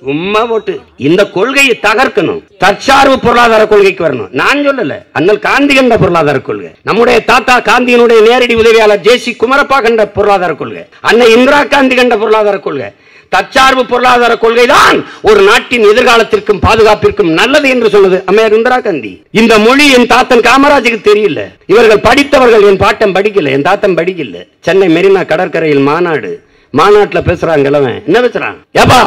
சும்மா போட்டு இந்த கொள்கையை தகர்க்கணும். தற்சார்பு பொருளாதார கொள்கைக்கு வரணும். நான் சொல்லல, அண்ணல் காந்தி கண்ட பொருளாதார கொள்கை, நம்முடைய தாத்தா காந்தியினுடைய நேரடி உதவியாளர் ஜே.சி. குமரப்பா கண்ட பொருளாதார கொள்கை, அன்னை இந்திரா காந்தி கண்ட பொருளாதார கொள்கை. தற்சார்பு பொருளாதார கொள்கை தான் ஒரு நாட்டின் எதிர்காலத்திற்கும் பாதுகாப்பிற்கும் நல்லது என்று சொன்னது அம்மையார் இந்திரா காந்தி. இந்த மொழி என் தாத்தன் காமராஜுக்கு தெரியல. இவர்கள் படித்தவர்கள், என் பாட்டன் படிக்கல, என் தாத்தன் படிக்கல. சென்னை மெரினா கடற்கரையில் மாநாட்டுல பேசுறாங்க. என்ன பேசுறான்? ஏப்பா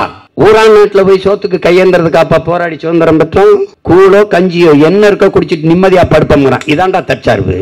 ஊரான் நாட்டுல போய் சோத்துக்கு கையேந்திரதுக்கு அப்பா போராடி சுதந்திரம் பெற்றோம். கூழோ கஞ்சியோ என்ன இருக்க குடிச்சிட்டு நிம்மதியா படுப்போங்கிறான். இதான்டா தற்சார்பு.